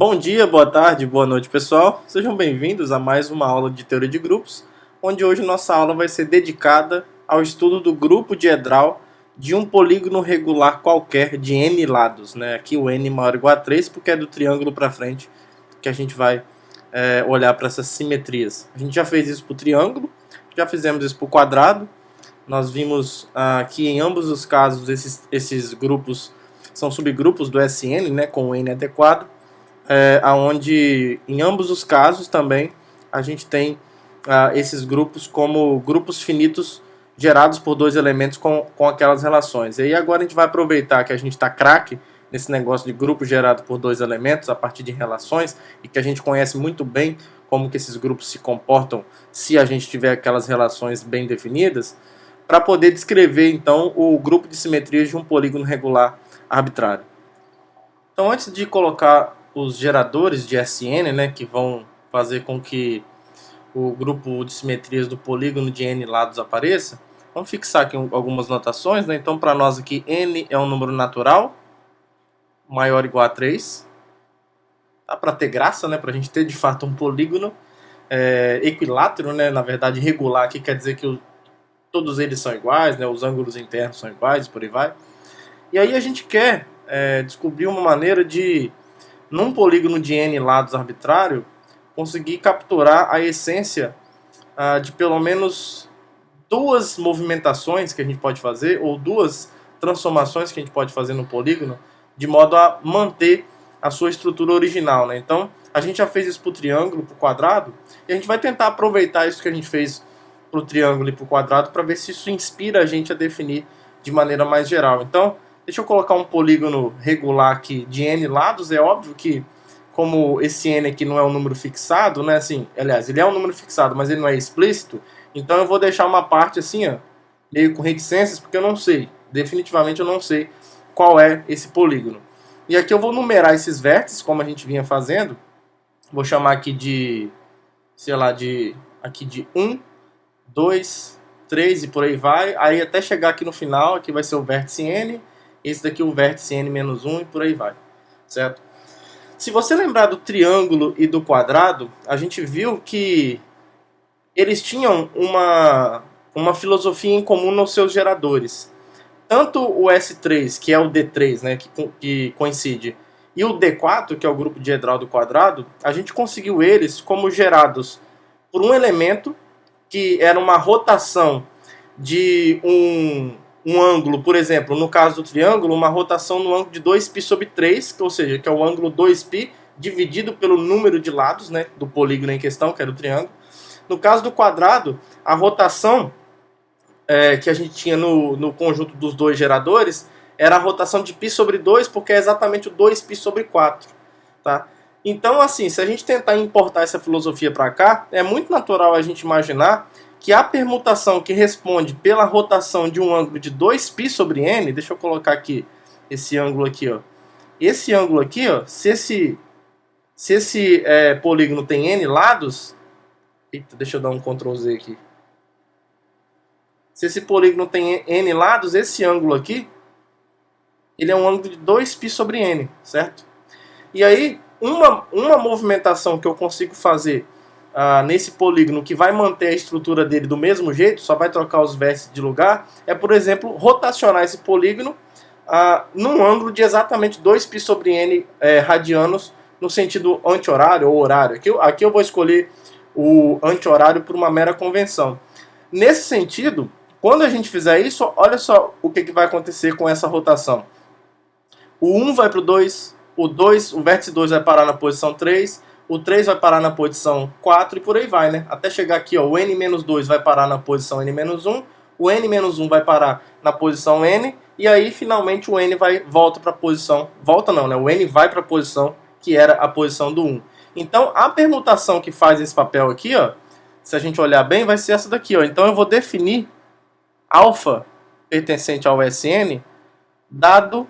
Bom dia, boa tarde, boa noite, pessoal. Sejam bem-vindos a mais uma aula de teoria de grupos, onde hoje nossa aula vai ser dedicada ao estudo do grupo diedral de um polígono regular qualquer de n lados, né? Aqui o n maior ou igual a 3, porque é do triângulo para frente que a gente vai olhar para essas simetrias. A gente já fez isso para o triângulo, já fizemos isso para o quadrado. Nós vimos que em ambos os casos esses grupos são subgrupos do SN, né, com o n adequado. Onde em ambos os casos também a gente tem esses grupos como grupos finitos gerados por dois elementos com aquelas relações. E aí agora a gente vai aproveitar que a gente está craque nesse negócio de grupo gerado por dois elementos a partir de relações e que a gente conhece muito bem como que esses grupos se comportam se a gente tiver aquelas relações bem definidas, para poder descrever então o grupo de simetrias de um polígono regular arbitrário. Então, antes de colocar os geradores de SN, né, que vão fazer com que o grupo de simetrias do polígono de n lados apareça, vamos fixar aqui algumas notações, né? Então, para nós aqui, n é um número natural, maior ou igual a 3. Dá para ter graça, né, para a gente ter de fato um polígono equilátero, né, na verdade regular, que quer dizer que todos eles são iguais, né, os ângulos internos são iguais, por aí vai. E aí a gente quer descobrir uma maneira de, num polígono de n lados arbitrário, conseguir capturar a essência de pelo menos duas movimentações que a gente pode fazer, ou duas transformações que a gente pode fazer no polígono, de modo a manter a sua estrutura original, né? Então, a gente já fez isso para o triângulo, para o quadrado, e a gente vai tentar aproveitar isso que a gente fez para o triângulo e para o quadrado, para ver se isso inspira a gente a definir de maneira mais geral. Então, deixa eu colocar um polígono regular aqui de n lados. É óbvio que, como esse n aqui não é um número fixado, né? Assim, aliás, ele é um número fixado, mas ele não é explícito. Então eu vou deixar uma parte assim, ó, meio com reticências, porque eu não sei. Definitivamente eu não sei qual é esse polígono. E aqui eu vou numerar esses vértices, como a gente vinha fazendo. Vou chamar aqui de, sei lá, aqui de 1, 2, 3 e por aí vai. Aí até chegar aqui no final, aqui vai ser o vértice n. Esse daqui é o vértice n-1 e por aí vai, certo? Se você lembrar do triângulo e do quadrado, a gente viu que eles tinham uma filosofia em comum nos seus geradores. Tanto o S3, que é o D3, né, que coincide, e o D4, que é o grupo diedral do quadrado, a gente conseguiu eles como gerados por um elemento que era uma rotação de um ângulo, por exemplo, no caso do triângulo, uma rotação no ângulo de 2π sobre 3, ou seja, que é o ângulo 2π dividido pelo número de lados, né, do polígono em questão, que era o triângulo. No caso do quadrado, a rotação que a gente tinha no conjunto dos dois geradores era a rotação de π sobre 2, porque é exatamente o 2π sobre 4. Tá? Então, assim, se a gente tentar importar essa filosofia para cá, é muito natural a gente imaginar que a permutação que responde pela rotação de um ângulo de 2π sobre n, deixa eu colocar aqui esse ângulo aqui, ó. Esse ângulo aqui, ó, se esse polígono tem n lados, eita, deixa eu dar um Ctrl Z aqui. Se esse polígono tem n lados, esse ângulo aqui, ele é um ângulo de 2π sobre n, certo? E aí, uma movimentação que eu consigo fazer nesse polígono que vai manter a estrutura dele do mesmo jeito, só vai trocar os vértices de lugar, é, por exemplo, rotacionar esse polígono num ângulo de exatamente 2π sobre n radianos no sentido anti-horário ou horário. Aqui eu vou escolher o anti-horário por uma mera convenção. Nesse sentido, quando a gente fizer isso, olha só o que vai acontecer com essa rotação. O 1 vai para o 2, o vértice 2 vai parar na posição 3, o 3 vai parar na posição 4 e por aí vai, né? Até chegar aqui, ó, o n-2 vai parar na posição n-1, o n-1 vai parar na posição n, e aí finalmente o n volta para a posição, volta não, né? O n vai para a posição que era a posição do 1. Então a permutação que faz esse papel aqui, ó, se a gente olhar bem, vai ser essa daqui, ó. Então eu vou definir alfa pertencente ao Sn dado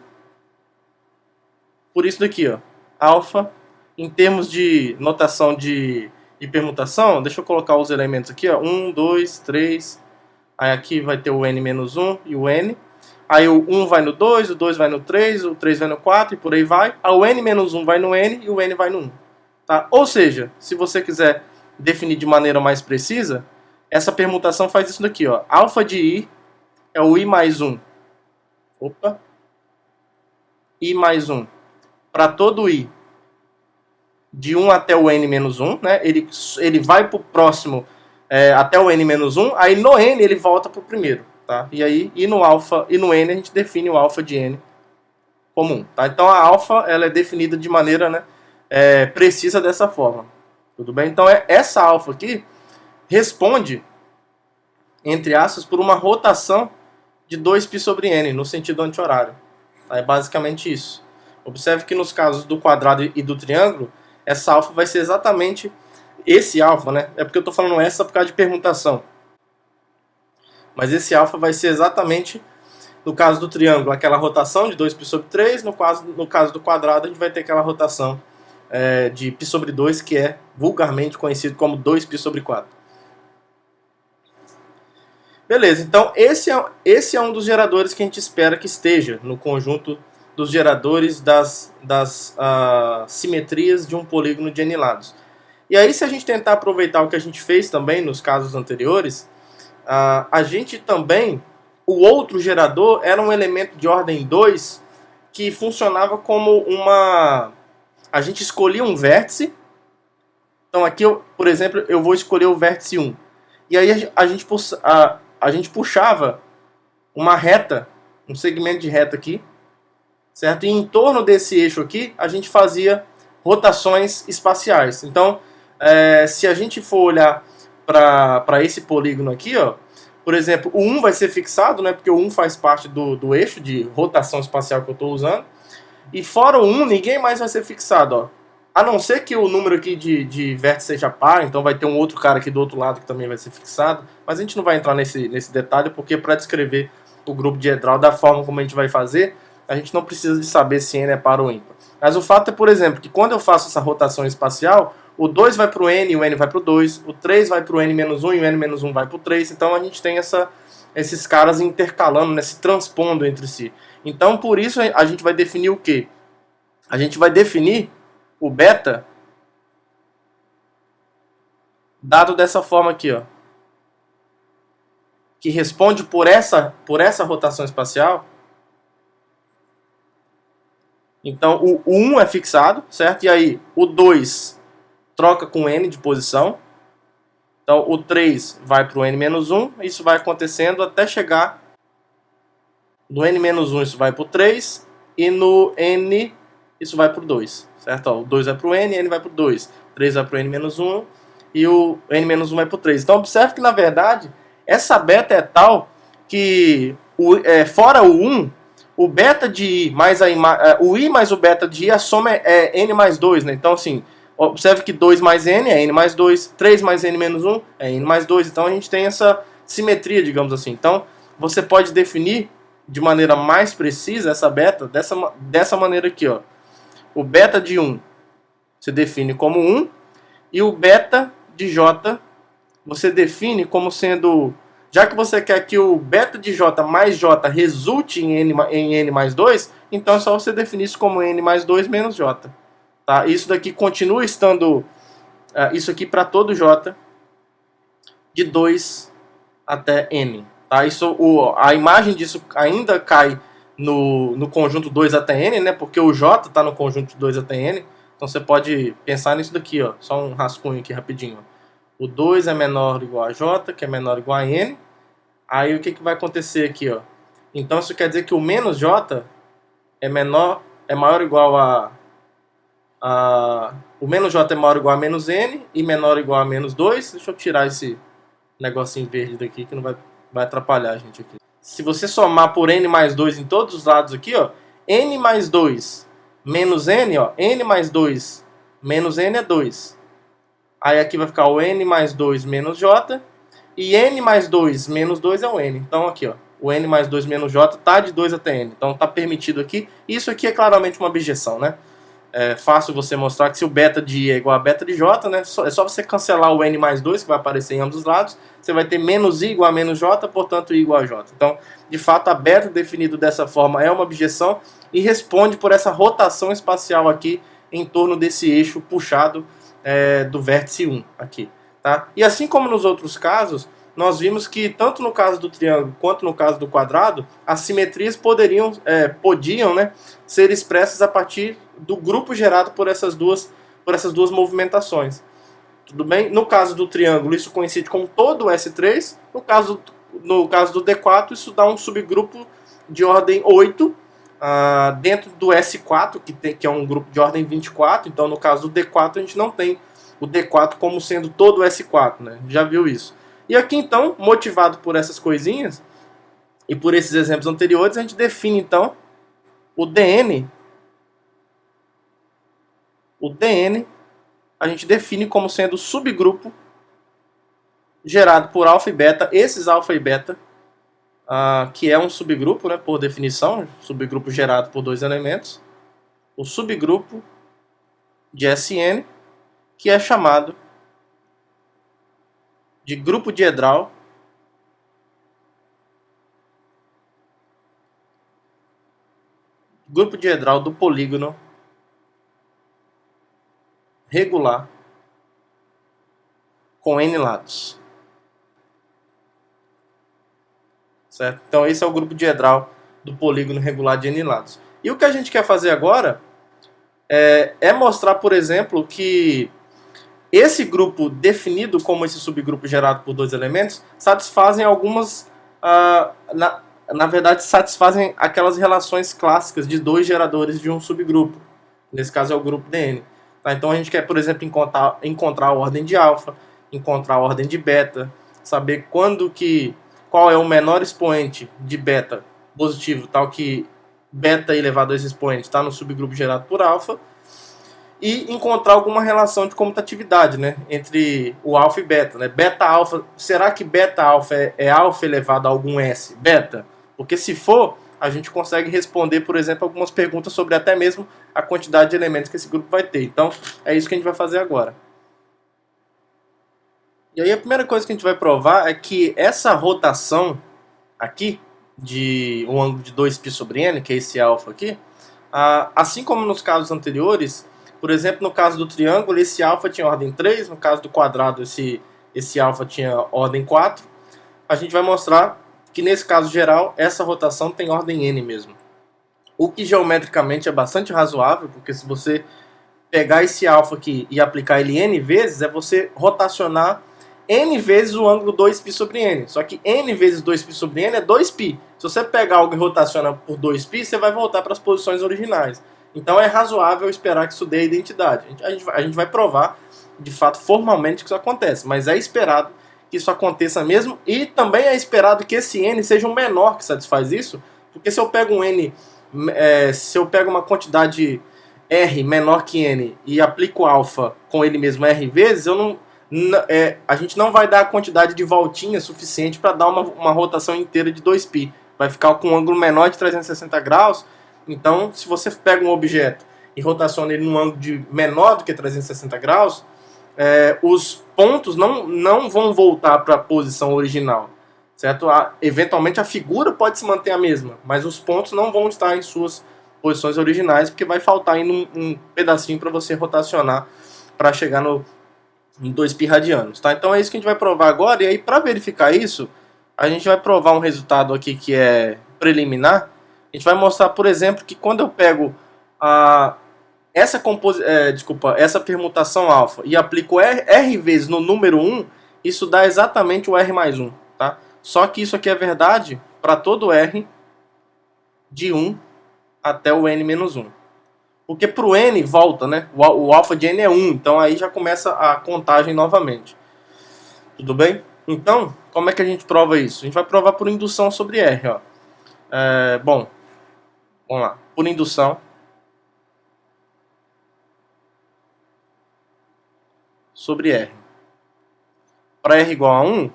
por isso daqui, ó, alfa. Em termos de notação de permutação, deixa eu colocar os elementos aqui, ó, 1, 2, 3, aí aqui vai ter o n-1 e o n. aí o 1 vai no 2, o 2 vai no 3, o 3 vai no 4 e por aí vai. Aí o n-1 vai no n e o n vai no 1. Tá? Ou seja, se você quiser definir de maneira mais precisa, essa permutação faz isso daqui, ó. Alfa de i é o i mais 1. Opa. I mais 1. Para todo i de 1 até o n-1, né? Ele vai para o próximo até o n-1, aí no n ele volta para o primeiro. Tá? E aí, no alfa e no n, a gente define o alfa de n comum. Tá? Então a alfa ela é definida de maneira, né, precisa dessa forma. Tudo bem? Então essa alfa aqui responde, entre aspas, por uma rotação de 2π sobre n, no sentido anti-horário. Tá? É basicamente isso. Observe que nos casos do quadrado e do triângulo, essa alfa vai ser exatamente esse alfa, né? É porque eu estou falando essa por causa de permutação. Mas esse alfa vai ser exatamente, no caso do triângulo, aquela rotação de 2π sobre 3. No caso do quadrado, a gente vai ter aquela rotação de π sobre 2, que é vulgarmente conhecido como 2π sobre 4. Beleza, então esse é um dos geradores que a gente espera que esteja no conjunto dos geradores das simetrias de um polígono de n lados. E aí, se a gente tentar aproveitar o que a gente fez também nos casos anteriores, a gente também, o outro gerador era um elemento de ordem 2 que funcionava como a gente escolhia um vértice. Então aqui, por exemplo, eu vou escolher o vértice 1. E aí a gente puxava uma reta, um segmento de reta aqui, certo? E em torno desse eixo aqui, a gente fazia rotações espaciais. Então, se a gente for olhar para esse polígono aqui, ó, por exemplo, o 1 vai ser fixado, né, porque o 1 faz parte do eixo de rotação espacial que eu estou usando. E fora o 1, ninguém mais vai ser fixado, ó. A não ser que o número aqui de vértices seja par, então vai ter um outro cara aqui do outro lado que também vai ser fixado. Mas a gente não vai entrar nesse detalhe, porque para descrever o grupo diedral da forma como a gente vai fazer, a gente não precisa de saber se n é par ou ímpar. Mas o fato é, por exemplo, que quando eu faço essa rotação espacial, o 2 vai para o n e o n vai para o 2, o 3 vai para o n-1 e o n-1 vai para o 3, então a gente tem esses caras intercalando, né, se transpondo entre si. Então, por isso, a gente vai definir o quê? A gente vai definir o beta dado dessa forma aqui, ó, que responde por essa rotação espacial. Então o 1 é fixado, certo? E aí o 2 troca com n de posição. Então o 3 vai para o n-1, isso vai acontecendo até chegar no n-1, isso vai para o 3, e no n isso vai para o 2, certo? Ó, o 2 vai para o n vai para o 2, o 3 vai para o n-1 e o n-1 vai para o 3. Então observe que na verdade essa beta é tal que fora o 1, o beta de i mais o i mais o beta de i, a soma é n mais 2, né? Então assim, observe que 2 mais n é n mais 2, 3 mais n menos 1 é n mais 2, então a gente tem essa simetria, digamos assim. Então você pode definir de maneira mais precisa essa beta dessa maneira aqui, ó. O beta de 1 você define como 1 e o beta de j você define como sendo, já que você quer que o beta de j mais j resulte em n mais 2, então é só você definir isso como n mais 2 menos j. Tá? Isso daqui continua estando, isso aqui para todo j, de 2 até n. Tá? A imagem disso ainda cai no conjunto 2 até n, né? Porque o j está no conjunto de 2 até n. Então você pode pensar nisso daqui, ó, só um rascunho aqui rapidinho. Ó. O 2 é menor ou igual a j, que é menor ou igual a n. Aí o que vai acontecer aqui? Ó? Então isso quer dizer que o menos j é maior ou igual o menos j é maior ou igual a menos n e menor ou igual a menos 2. Deixa eu tirar esse negocinho verde daqui que não vai atrapalhar a gente aqui. Se você somar por n mais 2 em todos os lados aqui, ó, n mais 2 menos n, ó, n mais 2 menos n é 2. Aí aqui vai ficar o n mais 2 menos j. E n mais 2 menos 2 é o n. Então aqui, ó, o n mais 2 menos j está de 2 até n. Então está permitido aqui. Isso aqui é claramente uma objeção, né? É fácil você mostrar que se o beta de I é igual a beta de J, né, é só você cancelar o N mais 2, que vai aparecer em ambos os lados. Você vai ter menos I igual a menos J, portanto I igual a J. Então, de fato, a beta definido dessa forma é uma objeção e responde por essa rotação espacial aqui em torno desse eixo puxado do vértice 1 aqui. Tá? E assim como nos outros casos, nós vimos que tanto no caso do triângulo quanto no caso do quadrado, as simetrias podiam, né, ser expressas a partir do grupo gerado por essas duas movimentações. Tudo bem? No caso do triângulo, isso coincide com todo o S3. No caso do D4, isso dá um subgrupo de ordem 8 dentro do S4, que é um grupo de ordem 24. Então, no caso do D4, a gente não tem o D4 como sendo todo o S4. Né? Já viu isso? E aqui, então, motivado por essas coisinhas e por esses exemplos anteriores, a gente define, então, o DN. O DN a gente define como sendo subgrupo gerado por alfa e beta, esses alfa e beta, que é um subgrupo, né, por definição, subgrupo gerado por dois elementos, o subgrupo de SN, que é chamado de grupo diedral do polígono regular com N lados. Certo? Então esse é o grupo diedral do polígono regular de N lados. E o que a gente quer fazer agora é mostrar, por exemplo, que esse grupo definido como esse subgrupo gerado por dois elementos satisfazem algumas... na verdade, satisfazem aquelas relações clássicas de dois geradores de um subgrupo. Nesse caso é o grupo DN. Tá? Então a gente quer, por exemplo, encontrar a ordem de alfa, encontrar a ordem de beta, saber qual é o menor expoente de beta positivo, tal que beta elevado a esse expoente está no subgrupo gerado por alfa, e encontrar alguma relação de comutatividade, né, entre o alfa e beta. Né? Beta alfa, será que beta alfa é alfa elevado a algum S? Beta? Porque se for, a gente consegue responder, por exemplo, algumas perguntas sobre até mesmo a quantidade de elementos que esse grupo vai ter. Então, é isso que a gente vai fazer agora. E aí a primeira coisa que a gente vai provar é que essa rotação aqui, de um ângulo de 2π sobre n, que é esse alfa aqui, assim como nos casos anteriores, por exemplo, no caso do triângulo, esse alfa tinha ordem 3, no caso do quadrado, esse alfa tinha ordem 4, a gente vai mostrar que nesse caso geral, essa rotação tem ordem n mesmo. O que geometricamente é bastante razoável, porque se você pegar esse alfa aqui e aplicar ele n vezes, é você rotacionar n vezes o ângulo 2π sobre n. Só que n vezes 2π sobre n é 2π. Se você pegar algo e rotaciona por 2π, você vai voltar para as posições originais. Então é razoável esperar que isso dê a identidade. A gente vai provar, de fato, formalmente que isso acontece. Mas é esperado que isso aconteça mesmo. E também é esperado que esse n seja um menor que satisfaz isso. Porque se eu pego um n... se eu pego uma quantidade R menor que n e aplico alfa com ele mesmo R vezes, a gente não vai dar a quantidade de voltinhas suficiente para dar uma rotação inteira de 2π. Vai ficar com um ângulo menor de 360 graus. Então, se você pega um objeto e rotaciona ele num ângulo menor do que 360 graus, os pontos não vão voltar para a posição original. Certo? Eventualmente a figura pode se manter a mesma, mas os pontos não vão estar em suas posições originais, porque vai faltar ainda um pedacinho para você rotacionar para chegar em 2π radianos. Tá? Então é isso que a gente vai provar agora, e aí para verificar isso, a gente vai provar um resultado aqui que é preliminar. A gente vai mostrar, por exemplo, que quando eu pego essa permutação alfa e aplico R vezes no número 1, isso dá exatamente o R mais 1. Tá? Só que isso aqui é verdade para todo R de 1 até o N menos 1. Porque para o N volta, né? O alfa de N é 1, então aí já começa a contagem novamente. Tudo bem? Então, como é que a gente prova isso? A gente vai provar por indução sobre R. Ó. Bom, vamos lá. Por indução sobre R. Para R igual a 1, o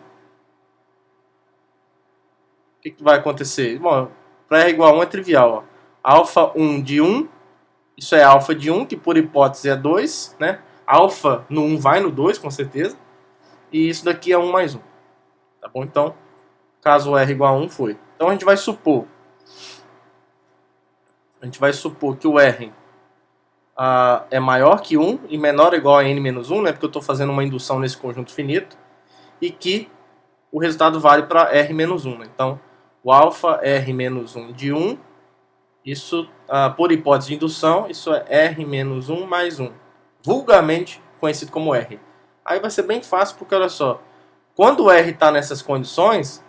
que vai acontecer? Bom, para R igual a 1 é trivial. Ó. Alfa 1 de 1 Isso é alfa de 1, que por hipótese é 2, né? Alfa no 1 vai no 2, com certeza. E isso daqui é 1 mais 1. Tá bom? Então, caso R igual a 1, foi. Então a gente vai supor que o R é maior que 1 e menor ou igual a n menos 1, né? Porque eu estou fazendo uma indução nesse conjunto finito. E que o resultado vale para R menos 1. Né? Então, o alfa R menos 1 de 1, isso, por hipótese de indução, isso é R menos 1 mais 1. Vulgarmente conhecido como R. Aí vai ser bem fácil, porque olha só, quando o R está nessas condições,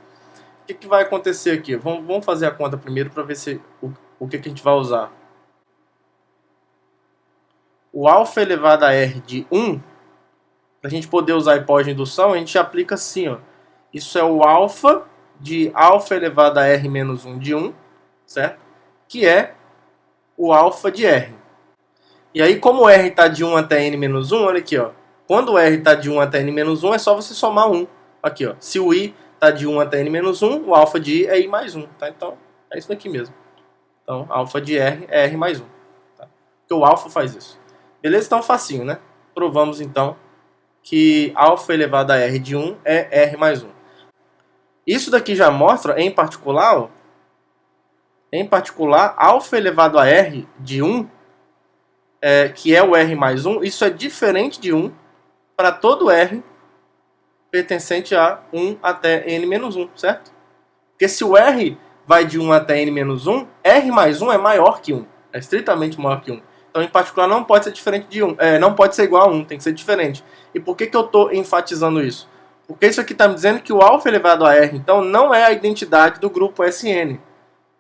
o que vai acontecer aqui? Vamos fazer a conta primeiro para ver o que a gente vai usar. O alfa elevado a R de 1, para a gente poder usar a hipótese de indução, a gente aplica assim, ó. Isso é o alfa de alfa elevado a R menos 1 de 1, certo? Que é o alfa de R. E aí, como o R está de 1 até n menos 1, olha aqui, ó. Quando o R está de 1 até n menos 1, é só você somar 1. Aqui, ó. Se o I está de 1 até n menos 1, o alfa de I é I mais 1. Tá? Então, é isso aqui mesmo. Então, alfa de R é R mais 1. Tá? Porque o alfa faz isso. Beleza? Então, facinho, né? Provamos, então, que alfa elevado a R de 1 é R mais 1. Isso daqui já mostra, em particular, alfa elevado a R de 1, que é o R mais 1, isso é diferente de 1 para todo R pertencente a 1 até N menos 1, certo? Porque se o R vai de 1 até N menos 1, R mais 1 é maior que 1, é estritamente maior que 1. Então, em particular, não pode ser diferente de 1, não pode ser igual a 1, tem que ser diferente. E por que eu estou enfatizando isso? Porque isso aqui está me dizendo que o alfa elevado a R, então, não é a identidade do grupo SN.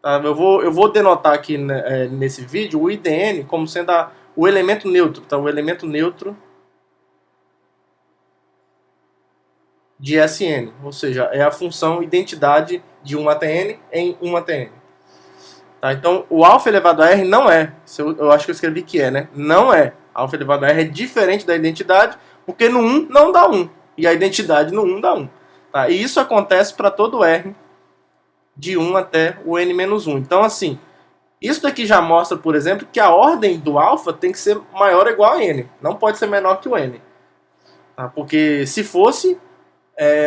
Tá? Eu vou denotar aqui, né, nesse vídeo o IDN como sendo o elemento neutro. Tá? O elemento neutro de SN. Ou seja, é a função identidade de 1 até N em 1 até N. Tá? Então, o alfa elevado a R não é. Eu acho que eu escrevi que é, né? Não é. Alfa elevado a R é diferente da identidade, porque no 1 não dá 1. E a identidade no 1 dá 1. Tá? E isso acontece para todo R de 1 até o N menos 1. Então, assim, isso daqui já mostra, por exemplo, que a ordem do alfa tem que ser maior ou igual a N. Não pode ser menor que o N. Tá? Porque se fosse,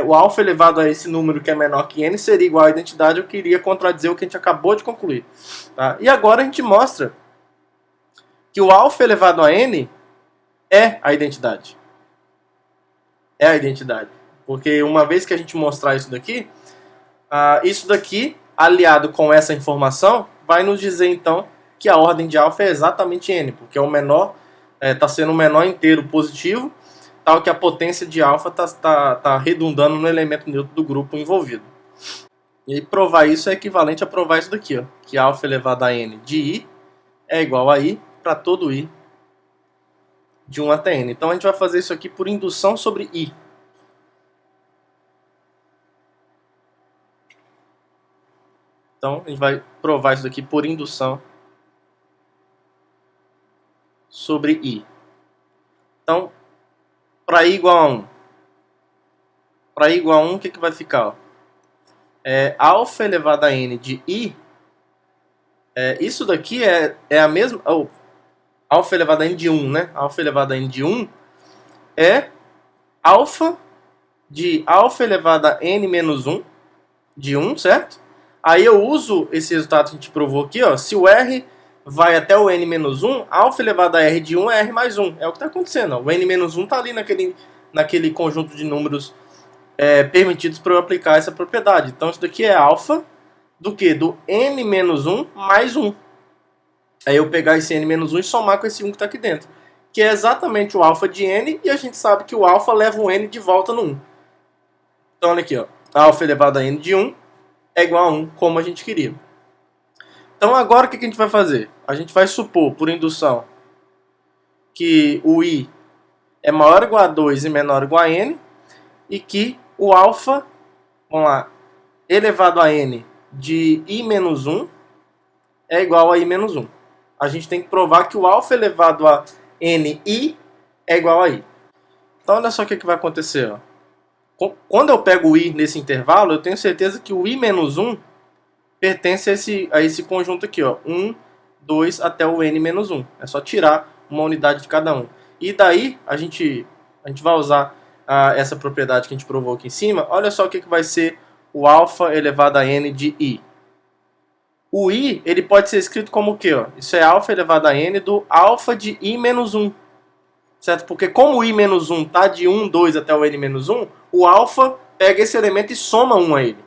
o alfa elevado a esse número que é menor que N seria igual à identidade, eu queria contradizer o que a gente acabou de concluir. Tá? E agora a gente mostra que o alfa elevado a N é a identidade. É a identidade. Porque uma vez que a gente mostrar isso daqui, aliado com essa informação, vai nos dizer então que a ordem de alfa é exatamente N, porque o menor está sendo um menor inteiro positivo, tal que a potência de alfa está redundando no elemento neutro do grupo envolvido. E provar isso é equivalente a provar isso daqui, ó, que alfa elevado a N de I é igual a I para todo I de 1 até N. Então a gente vai fazer isso aqui por indução sobre I. Então a gente vai provar isso daqui por indução sobre I. Então, para I igual a 1. Para I igual a 1, o que vai ficar? Ó? Alfa elevado a N de I. Isso daqui é a mesma... alfa elevado a N de 1, né? Alfa elevado a N de 1 é alfa de alfa elevado a N menos 1 de 1, certo? Aí eu uso esse resultado que a gente provou aqui, ó. Se o R vai até o N menos 1, alfa elevado a R de 1 é R mais 1. É o que está acontecendo, ó. O N menos 1 está ali naquele conjunto de números permitidos para eu aplicar essa propriedade. Então isso daqui é alfa do que? Do N menos 1 mais 1. Aí eu pegar esse N menos 1 e somar com esse 1 que está aqui dentro. Que é exatamente o alfa de N, e a gente sabe que o alfa leva o N de volta no 1. Então olha aqui, ó. Alfa elevado a N de 1 é igual a 1, como a gente queria. Então agora o que a gente vai fazer? A gente vai supor, por indução, que o I é maior ou igual a 2 e menor ou igual a N, e que o alfa, vamos lá, elevado a N de I menos 1 é igual a I menos 1. A gente tem que provar que o alfa elevado a NI é igual a I. Então olha só o que vai acontecer. Ó. Quando eu pego o I nesse intervalo, eu tenho certeza que o I menos 1 pertence a esse conjunto aqui. Ó. 1, 2 até o n menos 1. É só tirar uma unidade de cada um. E daí a gente vai usar essa propriedade que a gente provou aqui em cima. Olha só o que vai ser o alfa elevado a n de i. O i ele pode ser escrito como o quê? Ó? Isso é alfa elevado a n do alfa de i menos 1. Certo? Porque como o i menos 1 está de 1, 2 até o n menos 1, o alfa pega esse elemento e soma 1 a ele.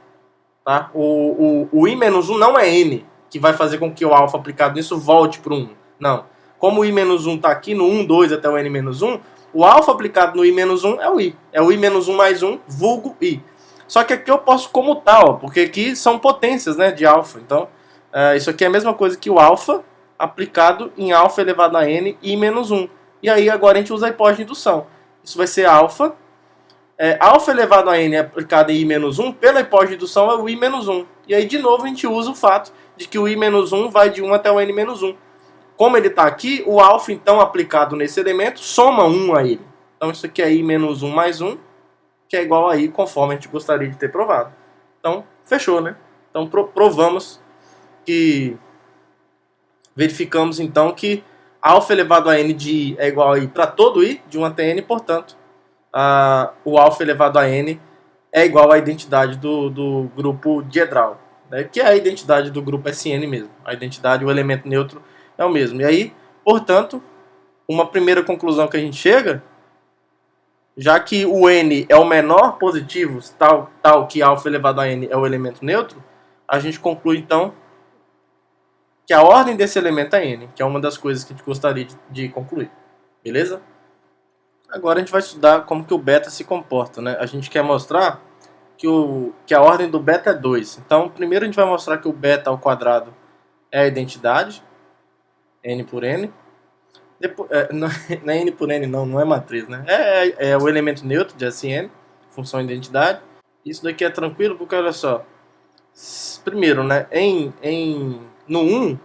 Tá? O i menos 1 não é n, que vai fazer com que o alfa aplicado nisso volte para o 1. Não. Como o i menos 1 está aqui no 1, 2 até o n menos 1, o alfa aplicado no i menos 1 é o i. É o i menos 1 mais 1, vulgo i. Só que aqui eu posso comutar, ó, porque aqui são potências, né, de alfa. Então, isso aqui é a mesma coisa que o alfa aplicado em alfa elevado a n, i menos 1. E aí agora a gente usa a hipótese de indução. Isso vai ser alfa. Alfa elevado a n aplicado em i menos 1, pela hipótese de indução é o i menos 1. E aí de novo a gente usa o fato de que o i menos 1 vai de 1 até o n menos 1. Como ele está aqui, o alfa então aplicado nesse elemento soma 1 a ele. Então isso aqui é i menos 1 mais 1, que é igual a i conforme a gente gostaria de ter provado. Então fechou, né? Então provamos que... Verificamos então que alfa elevado a n de i é igual a i para todo i, de 1 até n, portanto, o alfa elevado a n é igual à identidade do grupo diedral, né, que é a identidade do grupo SN mesmo. A identidade, o elemento neutro é o mesmo. E aí, portanto, uma primeira conclusão que a gente chega, já que o n é o menor positivo, tal que alfa elevado a n é o elemento neutro, a gente conclui então que a ordem desse elemento é n, que é uma das coisas que a gente gostaria de concluir. Beleza? Agora a gente vai estudar como que o beta se comporta, né? A gente quer mostrar que a ordem do beta é 2. Então, primeiro a gente vai mostrar que o beta ao quadrado é a identidade, n por n. Depois, não é n por n não é matriz, né? É o elemento neutro de SN, função identidade. Isso daqui é tranquilo porque, olha só, primeiro, né, no 1,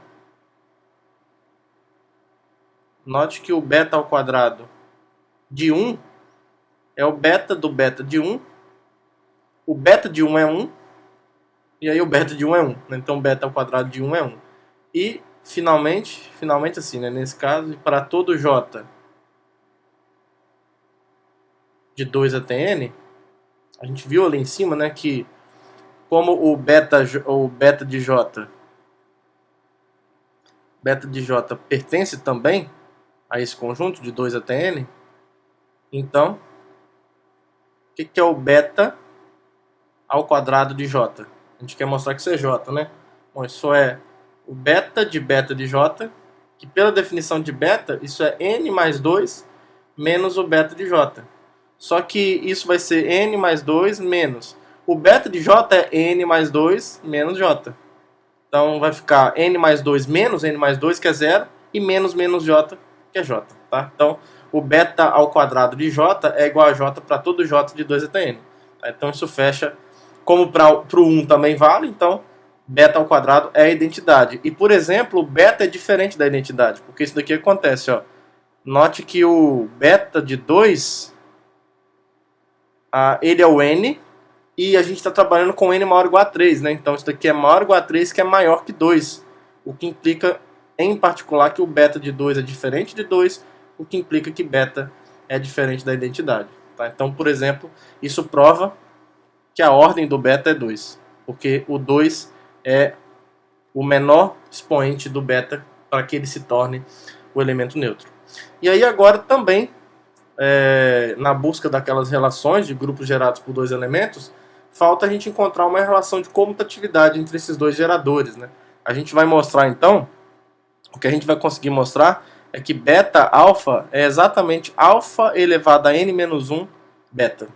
note que o beta ao quadrado de 1 é o beta do beta de 1, o beta de 1 é 1, e aí o beta de 1 é 1. Então, beta ao quadrado de 1 é 1. E, finalmente assim, né, nesse caso, para todo j de 2 até n, a gente viu ali em cima, né, que como o beta de j pertence também a esse conjunto de 2 até n, então, o que é o beta ao quadrado de j? A gente quer mostrar que isso é j, né? Bom, isso é o beta de j, que pela definição de beta, isso é n mais 2 menos o beta de j. Só que isso vai ser n mais 2 menos... O beta de j é n mais 2 menos j. Então vai ficar n mais 2 menos n mais 2, que é 0, e menos j, que é j. Tá? Então o beta ao quadrado de j é igual a j para todo j de 2 até n. Tá? Então isso fecha, como para o 1 também vale, então beta ao quadrado é a identidade. E, por exemplo, o beta é diferente da identidade, porque isso daqui acontece. Ó. Note que o beta de 2, ele é o n, e a gente está trabalhando com n maior ou igual a 3, né? Então isso daqui é maior ou igual a 3, que é maior que 2, o que implica, em particular, que o beta de 2 é diferente de 2, o que implica que beta é diferente da identidade. Tá? Então, por exemplo, isso prova que a ordem do beta é 2, porque o 2 é o menor expoente do beta para que ele se torne o elemento neutro. E aí agora também, na busca daquelas relações de grupos gerados por dois elementos, falta a gente encontrar uma relação de comutatividade entre esses dois geradores. Né? A gente vai mostrar então, o que a gente vai conseguir mostrar é que beta alfa é exatamente alfa elevado a n menos 1 beta.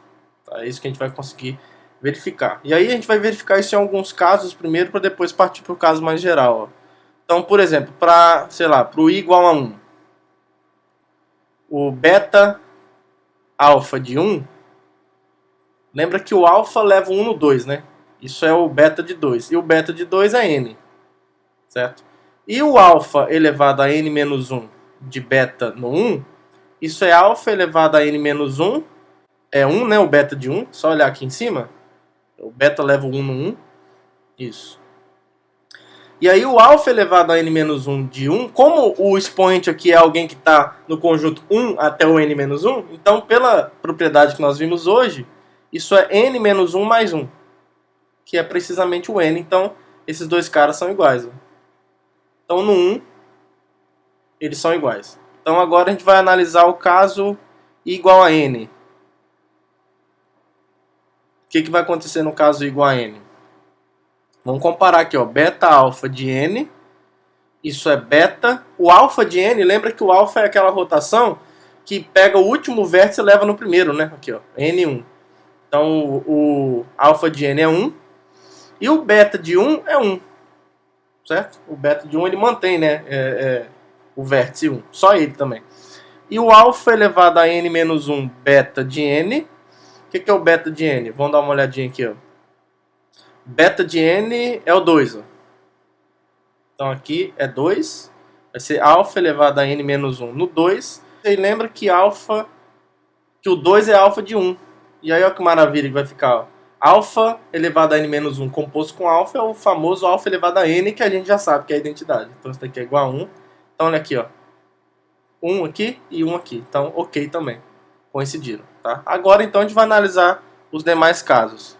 Tá? É isso que a gente vai conseguir verificar. E aí a gente vai verificar isso em alguns casos primeiro, para depois partir para o caso mais geral. Ó. Então, por exemplo, para o i igual a 1, o beta alfa de 1, lembra que o alfa leva 1 no 2, né? Isso é o beta de 2. E o beta de 2 é n, certo? E o alfa elevado a n menos 1 de beta no 1, isso é alfa elevado a n menos 1, é 1, né? O beta de 1, só olhar aqui em cima. O beta leva 1 no 1, isso. E aí o alfa elevado a n menos 1 de 1, como o expoente aqui é alguém que está no conjunto 1 até o n menos 1, então pela propriedade que nós vimos hoje, isso é n menos 1 mais 1, que é precisamente o n. Então esses dois caras são iguais. Ó. Então no 1, eles são iguais. Então agora a gente vai analisar o caso I igual a n. O que vai acontecer no caso I igual a n? Vamos comparar aqui, ó, beta alfa de n. Isso é beta. O alfa de n, lembra que o alfa é aquela rotação que pega o último vértice e leva no primeiro, né? Aqui, ó, n1. Então o alfa de n é 1 e o beta de 1 é 1, certo? O beta de 1 ele mantém, né, o vértice 1, só ele também. E o alfa elevado a n menos 1 beta de n. O que é o beta de n? Vamos dar uma olhadinha aqui, ó. Beta de n é o 2, ó. Então aqui é 2, vai ser alfa elevado a n menos 1 no 2. E lembra que o 2 é alfa de 1. E aí olha que maravilha que vai ficar, ó. Alfa elevado a n menos 1 composto com alfa é o famoso alfa elevado a n, que a gente já sabe que é a identidade. Então isso daqui é igual a 1. Então olha aqui, ó. 1 aqui e 1 aqui. Então ok também. Coincidiram, tá? Agora então a gente vai analisar os demais casos.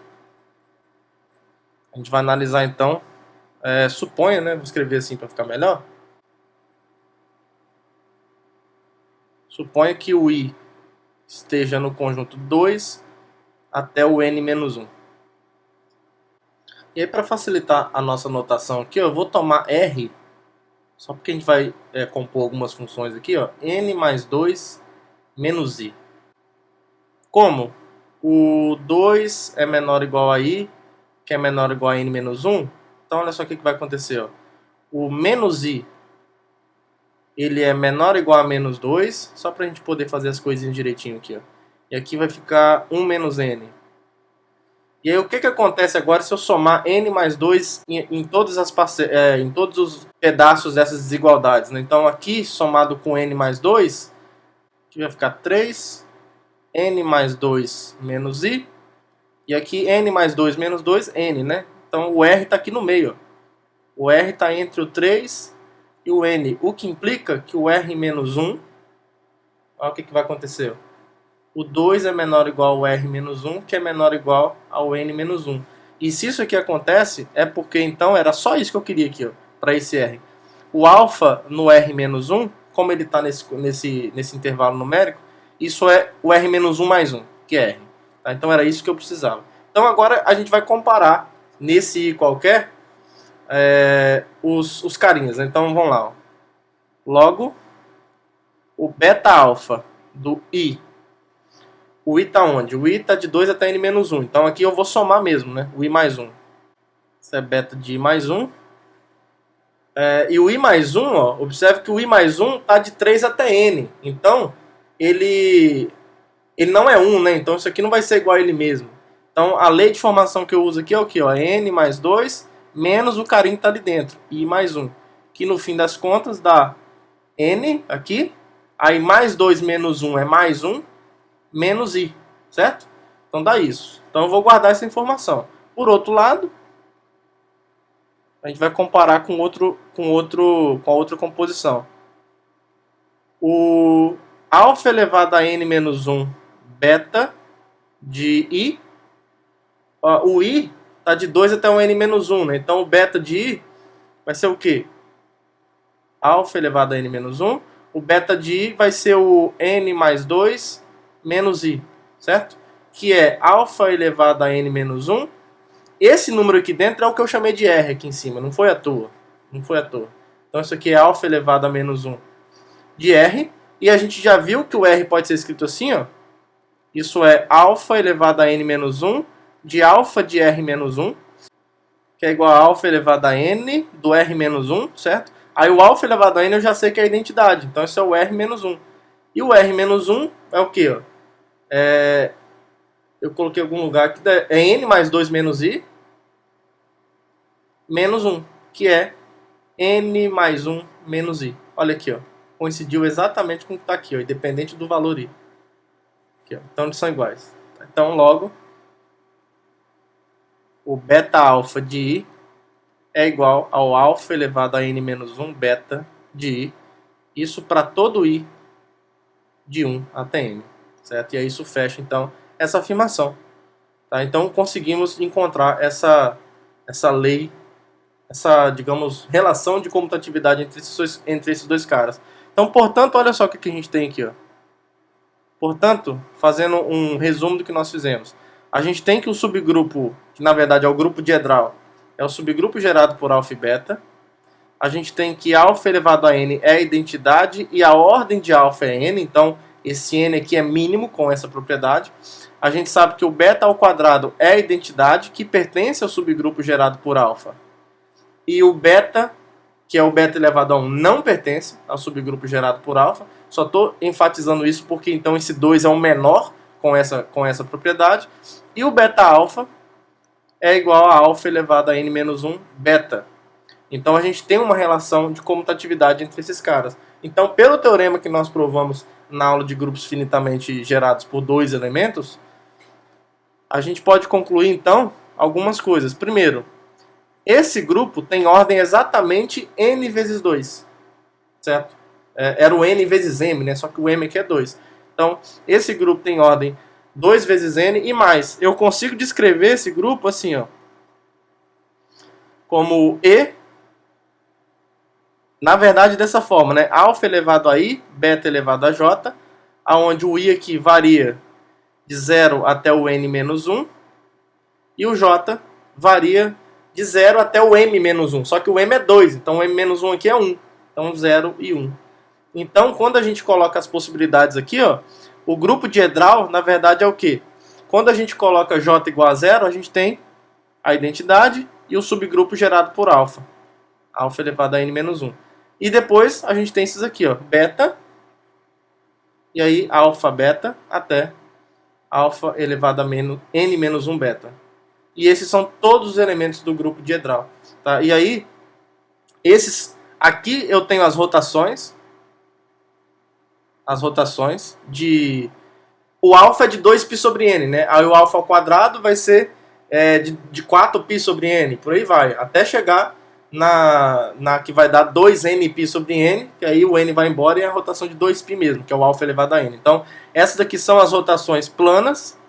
A gente vai analisar então, suponha, né? Vou escrever assim para ficar melhor. Suponha que o I esteja no conjunto 2 até o n menos 1. E aí, para facilitar a nossa notação aqui, eu vou tomar R, só porque a gente vai compor algumas funções aqui, ó, n mais 2 menos I. Como o 2 é menor ou igual a I, que é menor ou igual a n menos 1, então olha só o que vai acontecer. Ó. O menos I, ele é menor ou igual a menos 2, só para a gente poder fazer as coisinhas direitinho aqui. Ó. E aqui vai ficar 1 menos n. E aí o que acontece agora se eu somar n mais 2 em todos os pedaços dessas desigualdades? Né? Então aqui, somado com n mais 2, aqui vai ficar 3, n mais 2 menos i, e aqui n mais 2 menos 2, n, né? Então o r está aqui no meio. Ó. O r está entre o 3 e o n, o que implica que o r menos 1, olha o que vai acontecer. Ó. O 2 é menor ou igual ao r menos 1, que é menor ou igual ao n menos 1. E se isso aqui acontece, é porque então era só isso que eu queria aqui, para esse r. O alfa no r menos 1, como ele está nesse intervalo numérico, isso é o r menos 1 mais 1, que é r. Tá? Então era isso que eu precisava. Então agora a gente vai comparar nesse i qualquer os carinhas. Então vamos lá. Ó. Logo, o beta alfa do i. O i está onde? O i está de 2 até n menos 1. Então aqui eu vou somar mesmo, né? O i mais 1. Isso é beta de i mais 1. E o i mais 1, ó, observe que o i mais 1 está de 3 até n. Então, ele não é 1, né? Então isso aqui não vai ser igual a ele mesmo. Então a lei de formação que eu uso aqui é o que? n mais 2 menos o carinho que está ali dentro. I mais 1. Que no fim das contas dá n aqui. Aí mais 2 menos 1 é mais 1. Menos i, certo? Então dá isso. Então eu vou guardar essa informação. Por outro lado, a gente vai comparar com a outra composição. O alfa elevado a n menos 1 beta de i. O i está de 2 até o n menos 1, né? Então o beta de i vai ser o quê? Alfa elevado a n menos 1. O beta de i vai ser o n mais 2 menos i, certo? Que é alfa elevado a n menos 1. Esse número aqui dentro é o que eu chamei de r aqui em cima, não foi à toa. Não foi à toa. Então isso aqui é alfa elevado a menos 1 de r. E a gente já viu que o r pode ser escrito assim, ó. Isso é alfa elevado a n menos 1 de alfa de r menos 1, que é igual a alfa elevado a n do r menos 1, certo? Aí o alfa elevado a n eu já sei que é a identidade, então isso é o r menos 1. E o r menos 1 é o que? Eu coloquei em algum lugar aqui, é n mais 2 menos i menos 1, que é n mais 1 menos i. Olha aqui, ó, coincidiu exatamente com o que está aqui, ó, independente do valor i. Aqui, ó. Então eles são iguais. Então logo, o beta alfa de i é igual ao alfa elevado a n menos 1 beta de i, isso para todo i de 1 até n, certo? E aí isso fecha, então, essa afirmação. Tá? Então, conseguimos encontrar essa lei, essa, digamos, relação de comutatividade entre esses dois caras. Então, portanto, olha só o que a gente tem aqui. Ó. Portanto, fazendo um resumo do que nós fizemos. A gente tem que o subgrupo, que na verdade é o grupo diedral, é o subgrupo gerado por alfa e beta. A gente tem que alfa elevado a n é a identidade e a ordem de alfa é n, então esse n aqui é mínimo com essa propriedade. A gente sabe que o beta ao quadrado é a identidade que pertence ao subgrupo gerado por alfa. E o beta, que é o beta elevado a 1, não pertence ao subgrupo gerado por alfa. Só estou enfatizando isso porque então esse 2 é o menor com essa propriedade. E o beta alfa é igual a alfa elevado a n menos 1 beta. Então a gente tem uma relação de comutatividade entre esses caras. Então, pelo teorema que nós provamos na aula de grupos finitamente gerados por dois elementos, a gente pode concluir então algumas coisas. Primeiro, esse grupo tem ordem exatamente n vezes 2, certo? Era o n vezes m, né? Só que o m aqui é 2. Então, esse grupo tem ordem 2 vezes n e mais. Eu consigo descrever esse grupo assim, ó, como E, na verdade dessa forma, né? Alfa elevado a i, beta elevado a j, onde o i aqui varia de 0 até o n menos 1 e o j varia de 0 até o m menos 1. Só que o m é 2, então o m menos 1 aqui é 1. Então 0 e 1. Então, quando a gente coloca as possibilidades aqui, ó, o grupo diedral, na verdade, é o quê? Quando a gente coloca j igual a 0, a gente tem a identidade e o subgrupo gerado por alfa. Alfa elevado a n menos 1. E depois a gente tem esses aqui, ó, beta, e aí alfa beta até alfa elevado a n menos 1 beta. E esses são todos os elementos do grupo diedral. Tá? E aí, aqui eu tenho as rotações de... O alfa é de 2π sobre n, né? Aí o alfa ao quadrado vai ser de 4π sobre n, por aí vai, até chegar na que vai dar 2nπ sobre n, que aí o n vai embora e é a rotação de 2π mesmo, que é o alfa elevado a n. Então, essas daqui são as rotações planas,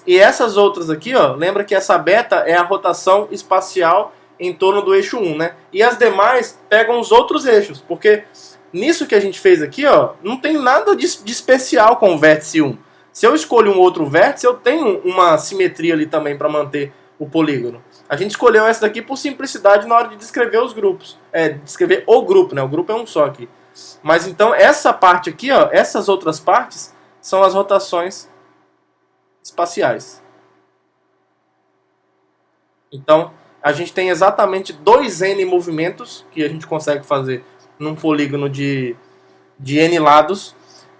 e essas outras aqui, ó, lembra que essa beta é a rotação espacial em torno do eixo 1, né? E as demais pegam os outros eixos, porque nisso que a gente fez aqui, ó, não tem nada de especial com o vértice 1. Se eu escolho um outro vértice, eu tenho uma simetria ali também para manter o polígono. A gente escolheu essa daqui por simplicidade na hora de descrever os grupos. Descrever o grupo, né? O grupo é um só aqui. Mas então essa parte aqui, ó, essas outras partes são as rotações espaciais. Então, a gente tem exatamente 2n movimentos que a gente consegue fazer num polígono de n lados,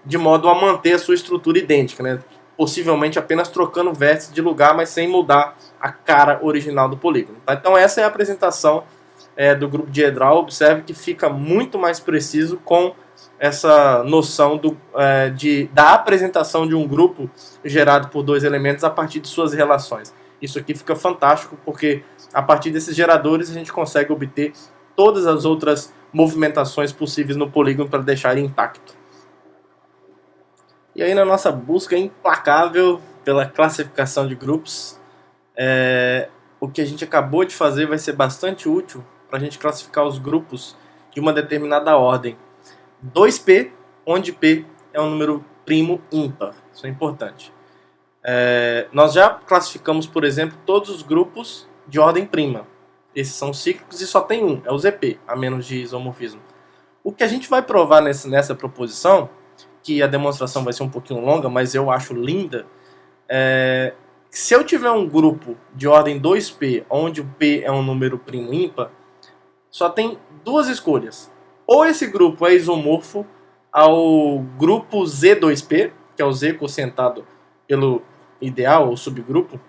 de modo a manter a sua estrutura idêntica, né? Possivelmente apenas trocando vértices de lugar, mas sem mudar a cara original do polígono. Tá? Então essa é a apresentação do grupo diedral. Observe que fica muito mais preciso com essa noção da apresentação de um grupo gerado por dois elementos a partir de suas relações. Isso aqui fica fantástico, porque a partir desses geradores a gente consegue obter todas as outras movimentações possíveis no polígono para deixar ele intacto. E aí, na nossa busca implacável pela classificação de grupos, o que a gente acabou de fazer vai ser bastante útil para a gente classificar os grupos de uma determinada ordem. 2p, onde p é um número primo ímpar. Isso é importante. Nós já classificamos, por exemplo, todos os grupos de ordem prima. Esses são cíclicos e só tem um, é o ZP, a menos de isomorfismo. O que a gente vai provar nessa proposição, que a demonstração vai ser um pouquinho longa, mas eu acho linda, se eu tiver um grupo de ordem 2p, onde o p é um número primo ímpar, só tem duas escolhas. Ou esse grupo é isomorfo ao grupo Z2p, que é o Z quocientado pelo ideal, ou subgrupo,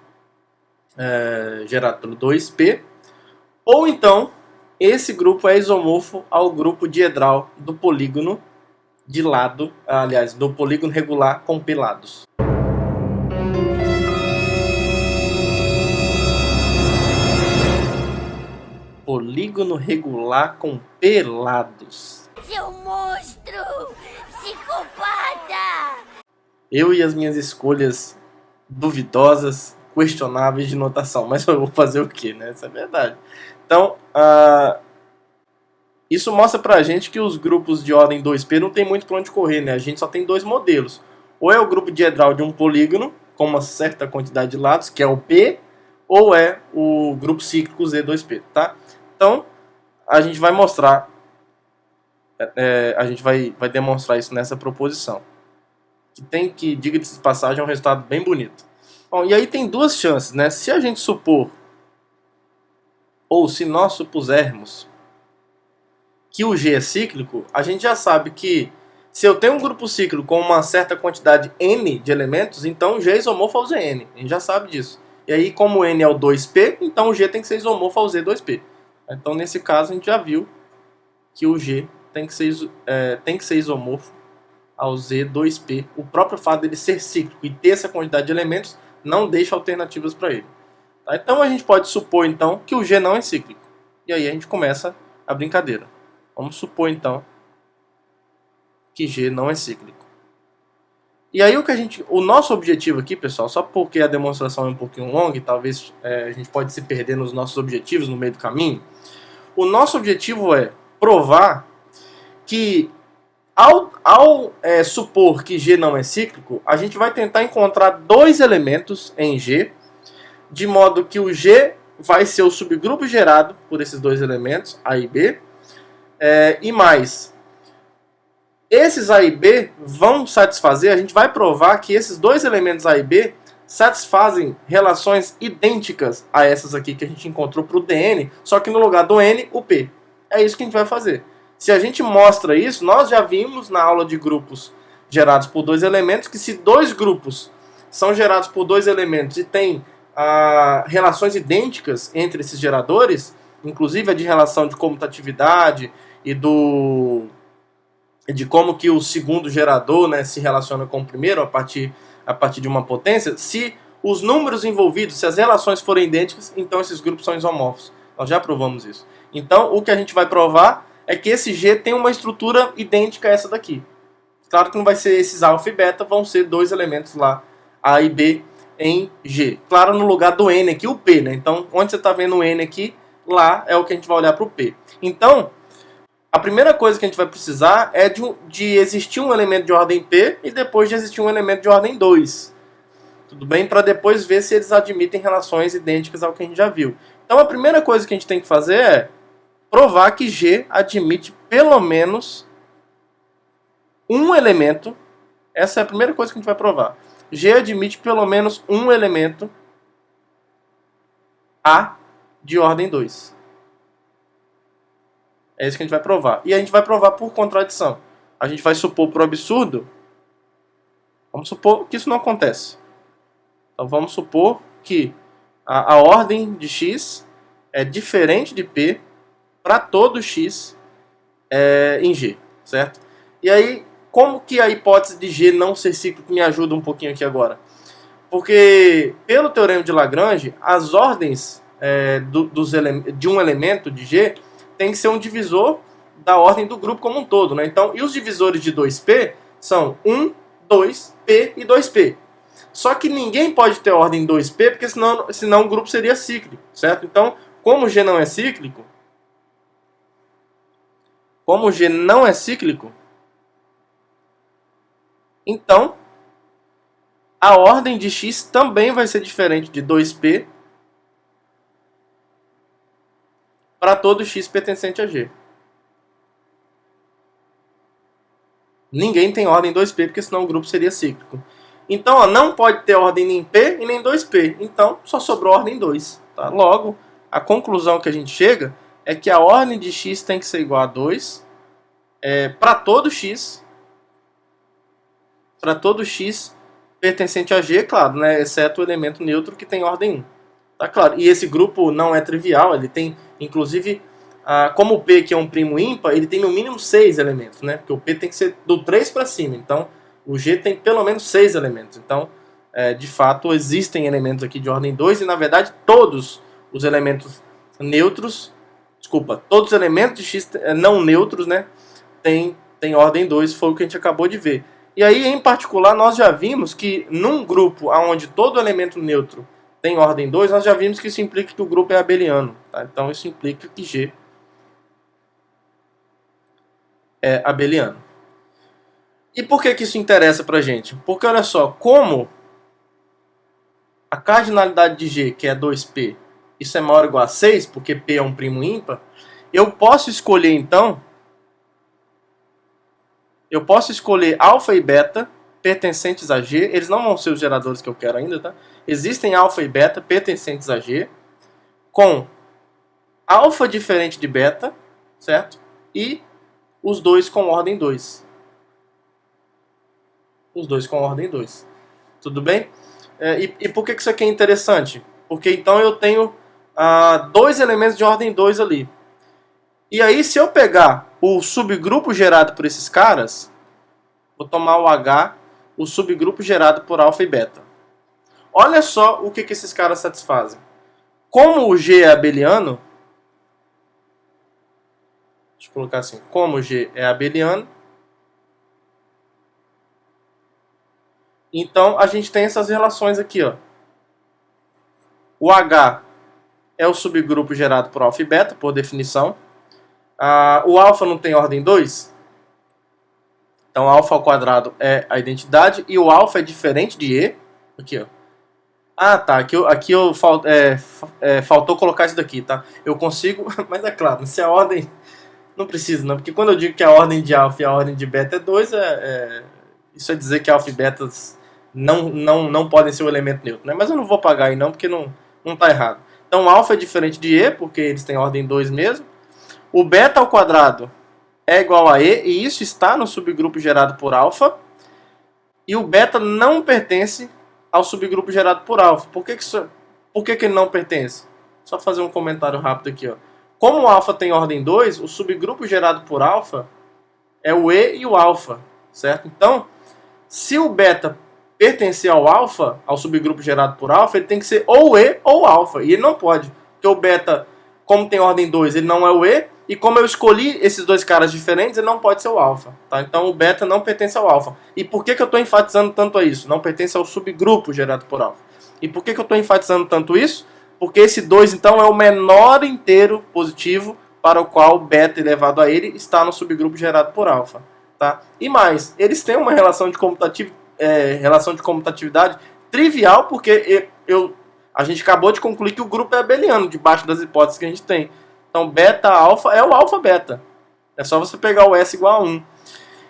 gerado pelo 2p, ou então esse grupo é isomorfo ao grupo diedral do polígono de lado, aliás, do polígono regular com p lados. polígono regular com P lados. Seu monstro! Psicopata! Eu e as minhas escolhas duvidosas, questionáveis de notação. Mas eu vou fazer o quê, né? Isso é verdade. Então, isso mostra pra gente que os grupos de ordem 2P não tem muito pra onde correr, né? A gente só tem dois modelos. Ou é o grupo diedral de um polígono, com uma certa quantidade de lados, que é o P, ou é o grupo cíclico Z2P, tá? Então, a gente vai mostrar, a gente vai demonstrar isso nessa proposição. Que diga-se de passagem, é um resultado bem bonito. Bom, e aí tem duas chances, né? Se a gente supor, ou se nós supusermos, que o G é cíclico, a gente já sabe que se eu tenho um grupo cíclico com uma certa quantidade N de elementos, então o G é isomorfo ao Zn. A gente já sabe disso. E aí, como N é o 2P, então o G tem que ser isomorfo ao Z2P. Então, nesse caso, a gente já viu que o G tem que ser isomorfo ao Z2P. O próprio fato dele ser cíclico e ter essa quantidade de elementos não deixa alternativas para ele. Tá? Então, a gente pode supor, então, que o G não é cíclico. E aí a gente começa a brincadeira. Vamos supor, então, que G não é cíclico. E aí o nosso objetivo aqui, pessoal, só porque a demonstração é um pouquinho longa e talvez a gente pode se perder nos nossos objetivos no meio do caminho, o nosso objetivo é provar que ao supor que G não é cíclico, a gente vai tentar encontrar dois elementos em G, de modo que o G vai ser o subgrupo gerado por esses dois elementos, A e B, e mais, esses A e B vão satisfazer, a gente vai provar que esses dois elementos A e B satisfazem relações idênticas a essas aqui que a gente encontrou para o Dn, só que no lugar do N, o P. É isso que a gente vai fazer. Se a gente mostra isso, nós já vimos na aula de grupos gerados por dois elementos, que se dois grupos são gerados por dois elementos e tem relações idênticas entre esses geradores, inclusive a de relação de comutatividade e de como que o segundo gerador, né, se relaciona com o primeiro a partir de uma potência, se os números envolvidos, se as relações forem idênticas, então esses grupos são isomorfos. Nós já provamos isso. Então, o que a gente vai provar é que esse G tem uma estrutura idêntica a essa daqui. Claro que não vai ser esses alfa e beta, vão ser dois elementos lá, A e B, em G. Claro, no lugar do N aqui, o P, né? Então, onde você está vendo o N aqui, lá é o que a gente vai olhar para o P. Então, a primeira coisa que a gente vai precisar é de existir um elemento de ordem P e depois de existir um elemento de ordem 2. Tudo bem? Para depois ver se eles admitem relações idênticas ao que a gente já viu. Então, a primeira coisa que a gente tem que fazer é provar que G admite pelo menos um elemento. Essa é a primeira coisa que a gente vai provar. G admite pelo menos um elemento A de ordem 2. É isso que a gente vai provar. E a gente vai provar por contradição. A gente vai supor por absurdo. Vamos supor que isso não acontece. Então vamos supor que a ordem de x é diferente de P para todo x em G, certo? E aí, como que a hipótese de G não ser cíclico me ajuda um pouquinho aqui agora? Porque, pelo teorema de Lagrange, as ordens de um elemento de G tem que ser um divisor da ordem do grupo como um todo, né? Então, e os divisores de 2P são 1, 2, P e 2P. Só que ninguém pode ter ordem 2P, porque senão o grupo seria cíclico, certo? Então, como G não é cíclico, então a ordem de x também vai ser diferente de 2P para todo x pertencente a G. Ninguém tem ordem 2P, porque senão o grupo seria cíclico. Então, ó, não pode ter ordem nem P e nem 2P. Então, só sobrou ordem 2. Tá? Logo, a conclusão que a gente chega é que a ordem de x tem que ser igual a 2 para todo x pertencente a G, claro, né? Exceto o elemento neutro que tem ordem 1. Tá claro? E esse grupo não é trivial, ele tem, inclusive, como o P que é um primo ímpar, ele tem no mínimo 6 elementos, né? Porque o P tem que ser do 3 para cima, então o G tem pelo menos 6 elementos. Então, de fato, existem elementos aqui de ordem 2 e, na verdade, todos os elementos neutros, Desculpa, todos os elementos de X não neutros, né, tem ordem 2, foi o que a gente acabou de ver. E aí, em particular, nós já vimos que num grupo onde todo elemento neutro tem ordem 2, nós já vimos que isso implica que o grupo é abeliano. Tá? Então, isso implica que G é abeliano. E por que isso interessa pra gente? Porque, olha só, como a cardinalidade de G, que é 2P, isso é maior ou igual a 6, porque P é um primo ímpar, eu posso escolher, então, alfa e beta pertencentes a G. Eles não vão ser os geradores que eu quero ainda, tá? Existem alfa e beta pertencentes a G, com alfa diferente de beta, certo? E os dois com ordem 2. Os dois com ordem 2. Tudo bem? E por que isso aqui é interessante? Porque então eu tenho dois elementos de ordem 2 ali. E aí, se eu pegar o subgrupo gerado por esses caras, vou tomar o H, o subgrupo gerado por alfa e beta. Olha só o que esses caras satisfazem. Como o G é abeliano, deixa eu colocar assim, como o G é abeliano, então a gente tem essas relações aqui, ó. O H é o subgrupo gerado por alfa e beta, por definição. O alfa não tem ordem 2, então alfa ao quadrado é a identidade, e o alfa é diferente de E. Aqui, ó. Tá, aqui faltou colocar isso daqui, tá? Eu consigo, mas é claro, se a ordem... Não precisa, não, porque quando eu digo que a ordem de alfa e a ordem de beta é 2, isso é dizer que alfa e betas não podem ser um elemento neutro, né? Mas eu não vou pagar aí não, porque não tá errado. Então alfa é diferente de E, porque eles têm ordem 2 mesmo. O beta ao quadrado é igual a E, e isso está no subgrupo gerado por alfa. E o beta não pertence ao subgrupo gerado por alfa. Por que ele não pertence? Só fazer um comentário rápido aqui, ó. Como o alfa tem ordem 2, o subgrupo gerado por alfa é o E e o alfa, certo? Então, se o beta pertencer ao alfa, ao subgrupo gerado por alfa, ele tem que ser ou E ou alfa. E ele não pode, porque o beta, como tem ordem 2, ele não é o E, e como eu escolhi esses dois caras diferentes, ele não pode ser o alfa. Tá? Então o beta não pertence ao alfa. E por que eu estou enfatizando tanto a isso? Não pertence ao subgrupo gerado por alfa. E por que eu estou enfatizando tanto isso? Porque esse 2, então, é o menor inteiro positivo para o qual beta elevado a ele está no subgrupo gerado por alfa. Tá? E mais, eles têm uma relação de comutatividade trivial, porque a gente acabou de concluir que o grupo é abeliano, debaixo das hipóteses que a gente tem. Então, beta-alfa é o alfa-beta. É só você pegar o S igual a 1.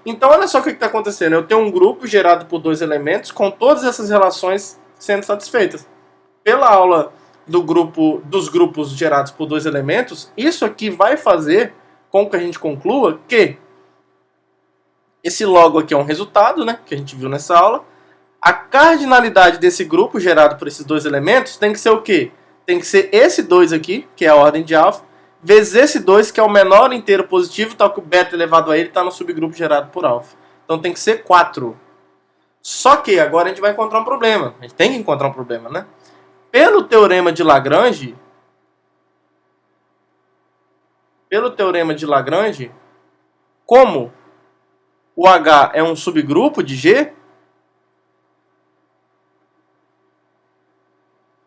Então, olha só o que está acontecendo. Eu tenho um grupo gerado por dois elementos com todas essas relações sendo satisfeitas. Pela aula dos grupos gerados por dois elementos, isso aqui vai fazer com que a gente conclua que esse logo aqui é um resultado, né, que a gente viu nessa aula. A cardinalidade desse grupo gerado por esses dois elementos tem que ser o quê? Tem que ser esse 2 aqui, que é a ordem de alfa, vezes esse 2, que é o menor inteiro positivo, tal que o beta elevado a ele está no subgrupo gerado por alfa. Então tem que ser 4. Só que agora a gente vai encontrar um problema. A gente tem que encontrar um problema, né? Pelo teorema de Lagrange, como o H é um subgrupo de G,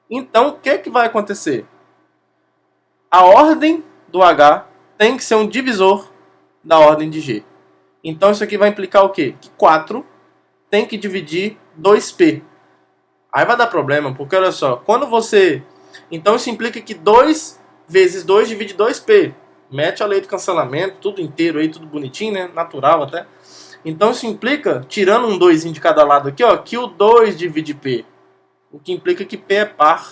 então o que vai acontecer? A ordem do H tem que ser um divisor da ordem de G. Então isso aqui vai implicar o quê? Que 4 tem que dividir 2P. Aí vai dar problema, porque olha só, quando você... Então isso implica que 2 vezes 2 divide 2P. Mete a lei do cancelamento, tudo inteiro aí, tudo bonitinho, né? Natural até. Então isso implica, tirando um 2 de cada lado aqui, ó, que o 2 divide P. O que implica que P é par.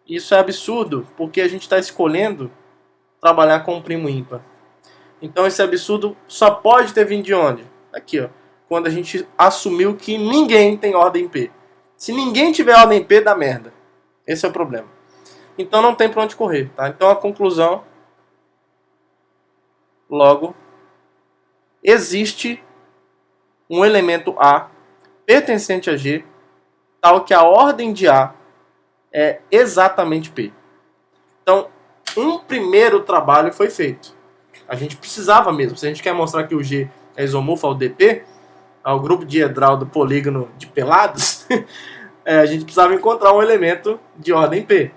Isso é absurdo, porque a gente está escolhendo trabalhar com um primo ímpar. Então esse absurdo só pode ter vindo de onde? Aqui, ó. Quando a gente assumiu que ninguém tem ordem P. Se ninguém tiver ordem P, dá merda. Esse é o problema. Então não tem para onde correr, tá? Então a conclusão, logo, existe um elemento A pertencente a G, tal que a ordem de A é exatamente P. Então, um primeiro trabalho foi feito. A gente precisava mesmo. Se a gente quer mostrar que o G é isomorfo ao DP, ao grupo diedral do polígono de pelados, a gente precisava encontrar um elemento de ordem P.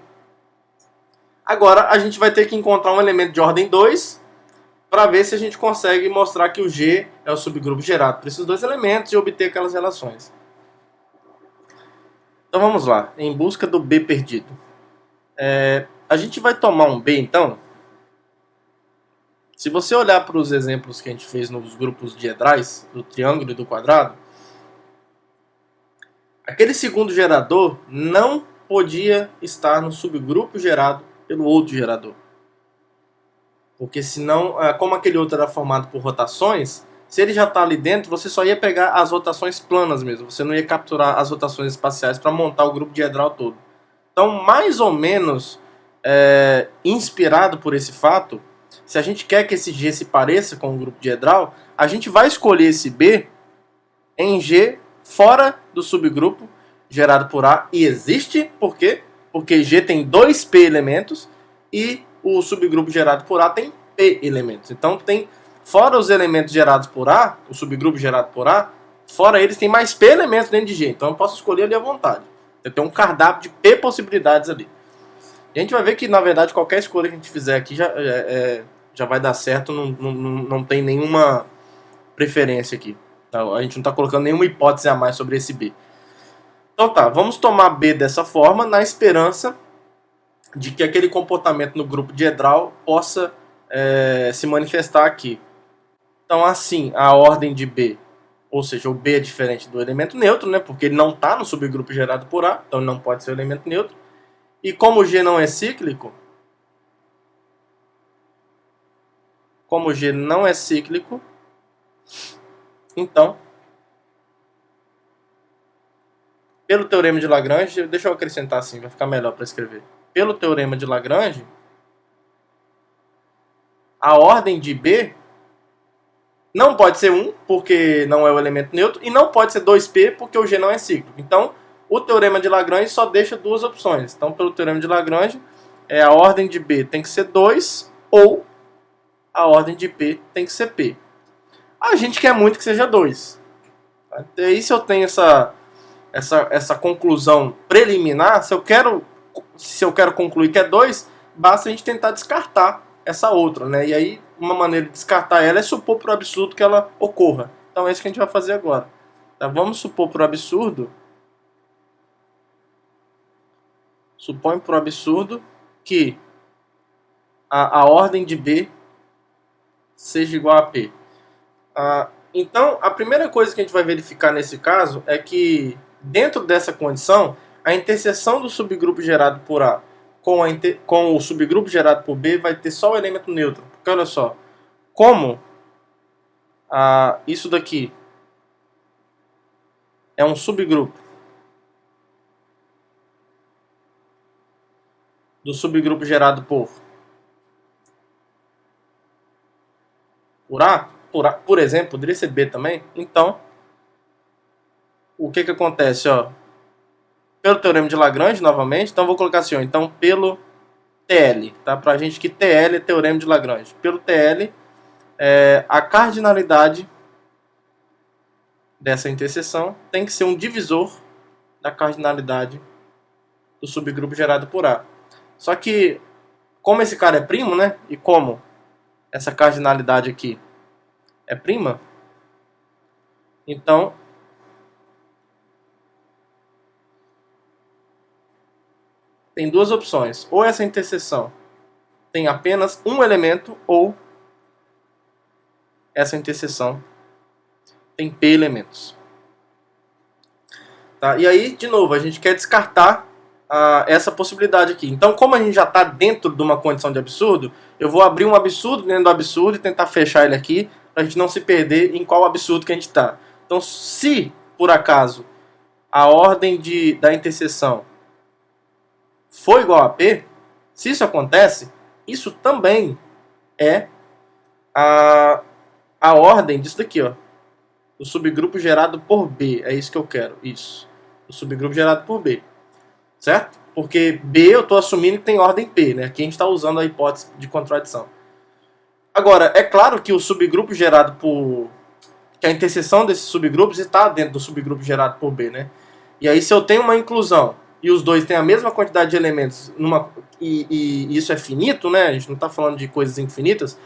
Agora a gente vai ter que encontrar um elemento de ordem 2 para ver se a gente consegue mostrar que o G é o subgrupo gerado por esses dois elementos e obter aquelas relações. Então vamos lá, em busca do B perdido. A gente vai tomar um B então. Se você olhar para os exemplos que a gente fez nos grupos diedrais, do triângulo e do quadrado, aquele segundo gerador não podia estar no subgrupo gerado pelo outro gerador. Porque senão, como aquele outro era formado por rotações, se ele já está ali dentro, você só ia pegar as rotações planas mesmo. Você não ia capturar as rotações espaciais para montar o grupo diedral todo. Então, mais ou menos inspirado por esse fato, se a gente quer que esse G se pareça com o grupo diedral, a gente vai escolher esse B em G fora do subgrupo gerado por A. E existe, por quê? Porque G tem 2P elementos e o subgrupo gerado por A tem P elementos. Então tem, fora os elementos gerados por A, o subgrupo gerado por A, fora eles tem mais P elementos dentro de G. Então eu posso escolher ali à vontade. Eu tenho um cardápio de P possibilidades ali. E a gente vai ver que, na verdade, qualquer escolha que a gente fizer aqui já vai dar certo, não tem nenhuma preferência aqui. Então, a gente não está colocando nenhuma hipótese a mais sobre esse B. Então tá, vamos tomar B dessa forma, na esperança de que aquele comportamento no grupo diedral possa se manifestar aqui. Então assim, a ordem de B, ou seja, o B é diferente do elemento neutro, né, porque ele não está no subgrupo gerado por A, então ele não pode ser o elemento neutro. E como o G não é cíclico, então, pelo teorema de Lagrange, deixa eu acrescentar assim, vai ficar melhor para escrever. Pelo teorema de Lagrange, a ordem de B não pode ser 1, porque não é o elemento neutro, e não pode ser 2P, porque o G não é cíclico. Então, o teorema de Lagrange só deixa duas opções. Então, pelo teorema de Lagrange, a ordem de B tem que ser 2, ou a ordem de P tem que ser P. A gente quer muito que seja 2. E aí, se eu tenho essa conclusão preliminar, se eu quero concluir que é 2, basta a gente tentar descartar essa outra, né? E aí, uma maneira de descartar ela é supor por absurdo que ela ocorra. Então é isso que a gente vai fazer agora. Tá? Vamos supor por absurdo. Supõe por absurdo que a ordem de B seja igual a P. Então, a primeira coisa que a gente vai verificar nesse caso é que, dentro dessa condição, a interseção do subgrupo gerado por A com o subgrupo gerado por B vai ter só o elemento neutro. Porque olha só, como isso daqui é um subgrupo do subgrupo gerado por A, por exemplo, poderia ser B também. Então, o que acontece? Pelo teorema de Lagrange, novamente, então vou colocar assim, então pelo TL, tá? Pra gente que TL é teorema de Lagrange. Pelo TL, a cardinalidade dessa interseção tem que ser um divisor da cardinalidade do subgrupo gerado por A. Só que, como esse cara é primo, né? E como essa cardinalidade aqui é prima, então tem duas opções. Ou essa interseção tem apenas um elemento, ou essa interseção tem P elementos. Tá? E aí, de novo, a gente quer descartar essa possibilidade aqui. Então, como a gente já está dentro de uma condição de absurdo, eu vou abrir um absurdo dentro do absurdo e tentar fechar ele aqui, para a gente não se perder em qual absurdo que a gente está. Então, se, por acaso, a ordem da interseção for igual a P, se isso acontece, isso também é a ordem disso daqui, ó. O subgrupo gerado por B. É isso que eu quero. Isso. O subgrupo gerado por B. Certo? Porque B eu estou assumindo que tem ordem P, né? Aqui a gente está usando a hipótese de contradição. Agora, é claro que o subgrupo gerado por... que a interseção desses subgrupos está dentro do subgrupo gerado por B, né? E aí se eu tenho uma inclusão e os dois têm a mesma quantidade de elementos e isso é finito, né? A gente não está falando de coisas infinitas.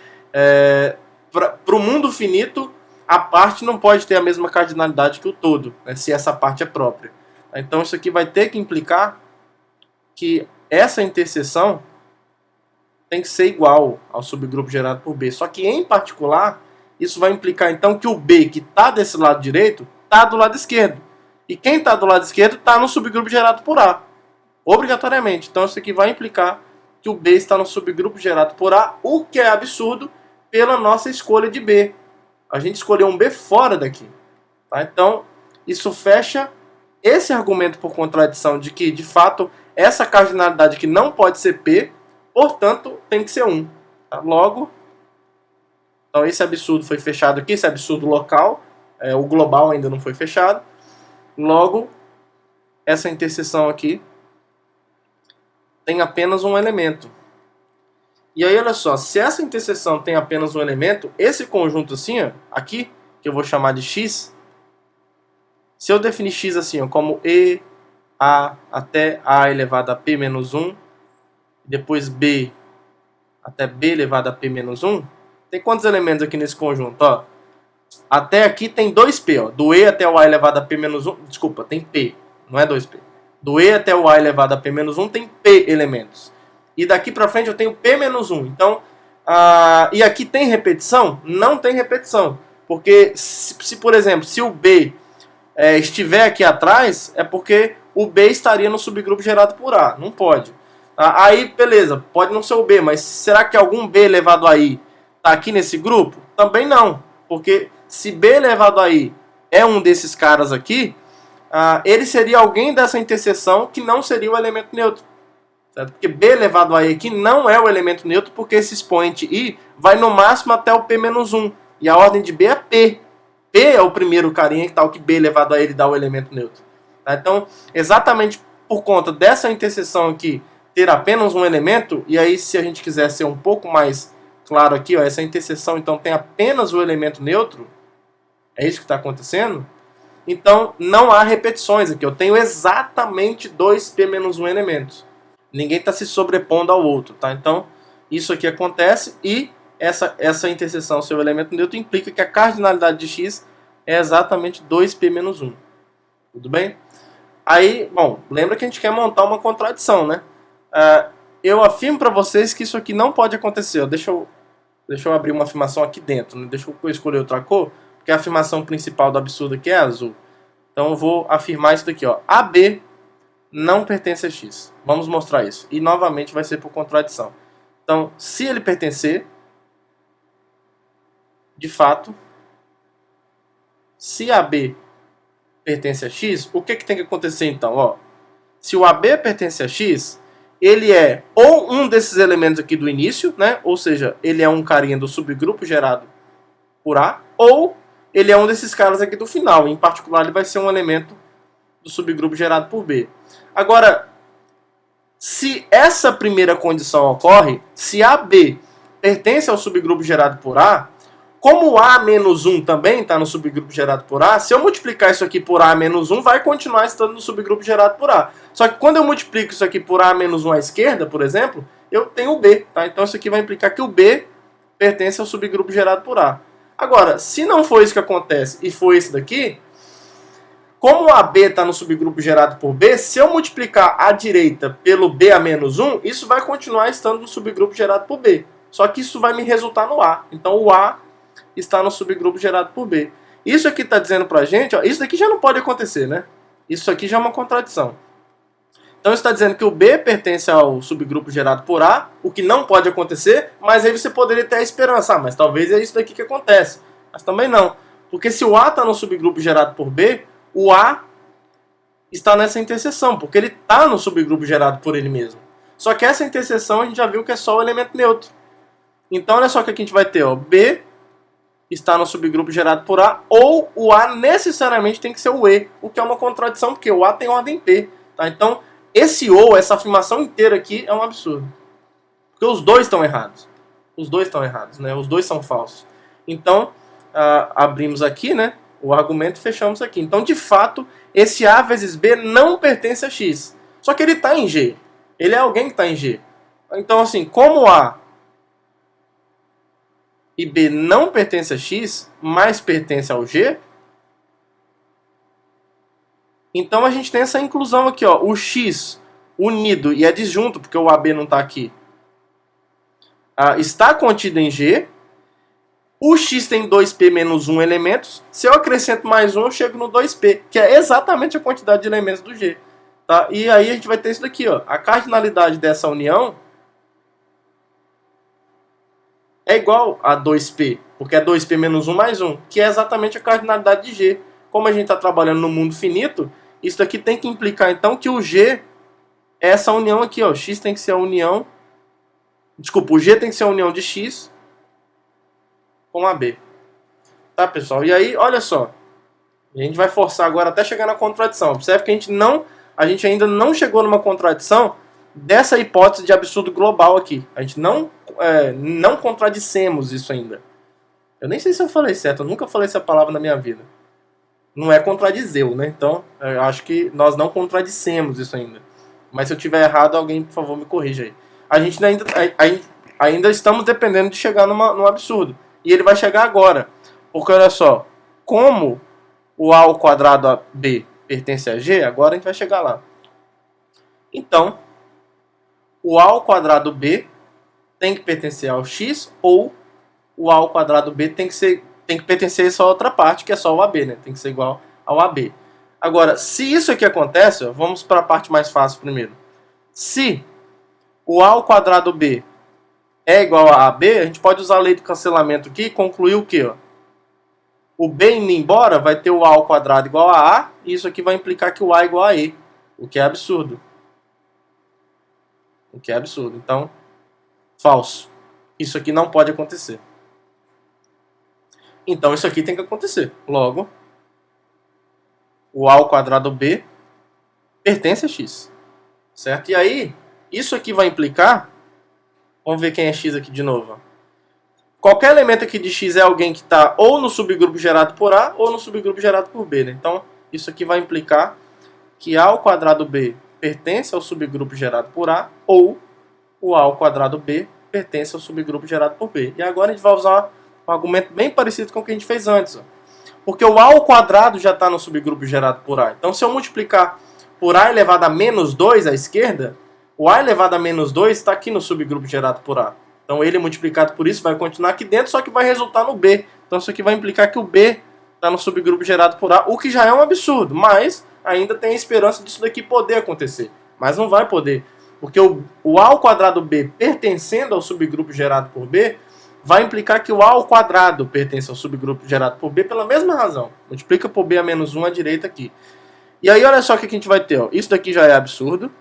Para o mundo finito, a parte não pode ter a mesma cardinalidade que o todo, né? Se essa parte é própria. Então isso aqui vai ter que implicar que essa interseção tem que ser igual ao subgrupo gerado por B. Só que, em particular, isso vai implicar, então, que o B, que está desse lado direito, está do lado esquerdo. E quem está do lado esquerdo está no subgrupo gerado por A. Obrigatoriamente. Então, isso aqui vai implicar que o B está no subgrupo gerado por A, o que é absurdo pela nossa escolha de B. A gente escolheu um B fora daqui. Tá? Então, isso fecha esse argumento por contradição de que, de fato, essa cardinalidade aqui não pode ser P, portanto, tem que ser 1. Tá? Logo, então esse absurdo foi fechado aqui, esse absurdo local, o global ainda não foi fechado. Logo, essa interseção aqui tem apenas um elemento. E aí, olha só, se essa interseção tem apenas um elemento, esse conjunto assim, ó, aqui, que eu vou chamar de X, se eu definir X assim, ó, como E, A até A elevado a P menos 1, depois B até B elevado a P menos 1, tem quantos elementos aqui nesse conjunto? Ó, até aqui tem 2P, ó, do E até o A elevado a P menos 1, desculpa, tem P, não é 2P. Do E até o A elevado a P menos 1 tem P elementos. E daqui pra frente eu tenho P menos 1. Então, e aqui tem repetição? Não tem repetição. Porque, se por exemplo, se o B estiver aqui atrás, é porque o B estaria no subgrupo gerado por A. Não pode. Aí, beleza, pode não ser o B, mas será que algum B elevado a I está aqui nesse grupo? Também não. Porque se B elevado a I é um desses caras aqui, ele seria alguém dessa interseção que não seria o elemento neutro. Certo? Porque B elevado a I aqui não é o elemento neutro, porque esse expoente I vai no máximo até o P menos 1. E a ordem de B é P. P é o primeiro carinha que tal que B elevado a ele dá o elemento neutro. Tá? Então, exatamente por conta dessa interseção aqui ter apenas um elemento, e aí se a gente quiser ser um pouco mais claro aqui, ó, essa interseção então tem apenas o elemento neutro, é isso que está acontecendo, então não há repetições aqui, eu tenho exatamente 2P menos 1 elementos. Ninguém está se sobrepondo ao outro, tá? Então, isso aqui acontece e essa interseção seu elemento neutro implica que a cardinalidade de X é exatamente 2P menos 1. Tudo bem? Aí, bom, lembra que a gente quer montar uma contradição, né? Eu afirmo para vocês que isso aqui não pode acontecer. Deixa eu abrir uma afirmação aqui dentro, né? Deixa eu escolher outra cor, porque a afirmação principal do absurdo aqui é azul. Então eu vou afirmar isso daqui, ó. AB não pertence a X. Vamos mostrar isso. E novamente vai ser por contradição. Então, se ele pertencer, de fato, se AB pertence a X, o que tem que acontecer então? Ó, se o AB pertence a X, ele é ou um desses elementos aqui do início, né? Ou seja, ele é um carinha do subgrupo gerado por A, ou ele é um desses caras aqui do final. Em particular, ele vai ser um elemento do subgrupo gerado por B. Agora, se essa primeira condição ocorre, se AB pertence ao subgrupo gerado por A, como A menos 1 também está no subgrupo gerado por A, se eu multiplicar isso aqui por A menos 1, vai continuar estando no subgrupo gerado por A. Só que quando eu multiplico isso aqui por A menos 1 à esquerda, por exemplo, eu tenho o B. Tá? Então isso aqui vai implicar que o B pertence ao subgrupo gerado por A. Agora, se não for isso que acontece e for esse daqui, como o AB está no subgrupo gerado por B, se eu multiplicar à direita pelo B a menos 1, isso vai continuar estando no subgrupo gerado por B. Só que isso vai me resultar no A. Então o A está no subgrupo gerado por B. Isso aqui está dizendo pra gente, ó, isso daqui já não pode acontecer, né? Isso aqui já é uma contradição. Então isso está dizendo que o B pertence ao subgrupo gerado por A, o que não pode acontecer, mas aí você poderia ter a esperança, mas talvez é isso daqui que acontece. Mas também não. Porque se o A está no subgrupo gerado por B, o A está nessa interseção, porque ele está no subgrupo gerado por ele mesmo. Só que essa interseção a gente já viu que é só o elemento neutro. Então olha só o que a gente vai ter, ó, B está no subgrupo gerado por A, ou o A necessariamente tem que ser o E, o que é uma contradição, porque o A tem ordem P. Tá? Então, esse ou, essa afirmação inteira aqui é um absurdo. Porque os dois estão errados. Os dois estão errados, né? Os dois são falsos. Então, abrimos aqui, né, o argumento e fechamos aqui. Então, de fato, esse A vezes B não pertence a X. Só que ele está em G. Ele é alguém que está em G. Então, assim, como A e B não pertence a X, mas pertence ao G, então a gente tem essa inclusão aqui, ó, o X unido, e é disjunto, porque o AB não está aqui, está contido em G. O X tem 2P menos 1 elementos. Se eu acrescento mais 1, eu chego no 2P, que é exatamente a quantidade de elementos do G. Tá? E aí a gente vai ter isso daqui, ó. A cardinalidade dessa união é igual a 2P, porque é 2P menos 1 mais 1, que é exatamente a cardinalidade de G. Como a gente está trabalhando no mundo finito, isso daqui tem que implicar, então, que o G é essa união aqui, ó. X tem que ser a união... Desculpa, o G tem que ser a união de X com AB. Tá, pessoal? E aí, olha só. A gente vai forçar agora até chegar na contradição. Observe que a gente ainda não chegou numa contradição dessa hipótese de absurdo global aqui. A gente não contradicemos isso ainda. Eu nem sei se eu falei certo. Eu nunca falei essa palavra na minha vida. Não é contradizeu, né? Então, eu acho que nós não contradicemos isso ainda. Mas se eu tiver errado, alguém, por favor, me corrija aí. A gente ainda estamos dependendo de chegar num absurdo. E ele vai chegar agora. Porque, olha só, como o A ao quadrado AB pertence a G, agora a gente vai chegar lá. Então, o A ao quadrado B tem que pertencer ao X, ou o A ao quadrado B tem que pertencer a essa outra parte, que é só o AB, né? Tem que ser igual ao AB. Agora, se isso aqui acontece, ó, vamos para a parte mais fácil primeiro. Se o A ao quadrado B é igual a AB, a gente pode usar a lei do cancelamento aqui e concluir o quê? Ó? O B indo embora vai ter o A ao quadrado igual a A, e isso aqui vai implicar que o A é igual a E, o que é absurdo. O que é absurdo. Então, falso. Isso aqui não pode acontecer. Então, isso aqui tem que acontecer. Logo, o A ao quadrado B pertence a X. Certo? E aí, isso aqui vai implicar... Vamos ver quem é X aqui de novo. Qualquer elemento aqui de X é alguém que está ou no subgrupo gerado por A ou no subgrupo gerado por B. Né? Então, isso aqui vai implicar que A ao quadrado B pertence ao subgrupo gerado por A ou o A ao quadrado B pertence ao subgrupo gerado por B. E agora a gente vai usar um argumento bem parecido com o que a gente fez antes. Ó. Porque o A ao quadrado já está no subgrupo gerado por A. Então, se eu multiplicar por A elevado a menos 2 à esquerda, o A elevado a menos 2 está aqui no subgrupo gerado por A. Então, ele multiplicado por isso vai continuar aqui dentro, só que vai resultar no B. Então, isso aqui vai implicar que o B está no subgrupo gerado por A, o que já é um absurdo. Mas, ainda tem a esperança disso daqui poder acontecer. Mas não vai poder. Porque o A ao quadrado B pertencendo ao subgrupo gerado por B, vai implicar que o A ao quadrado pertence ao subgrupo gerado por B pela mesma razão. Multiplica por B a menos 1 à direita aqui. E aí, olha só o que a gente vai ter. Ó. Isso daqui já é absurdo.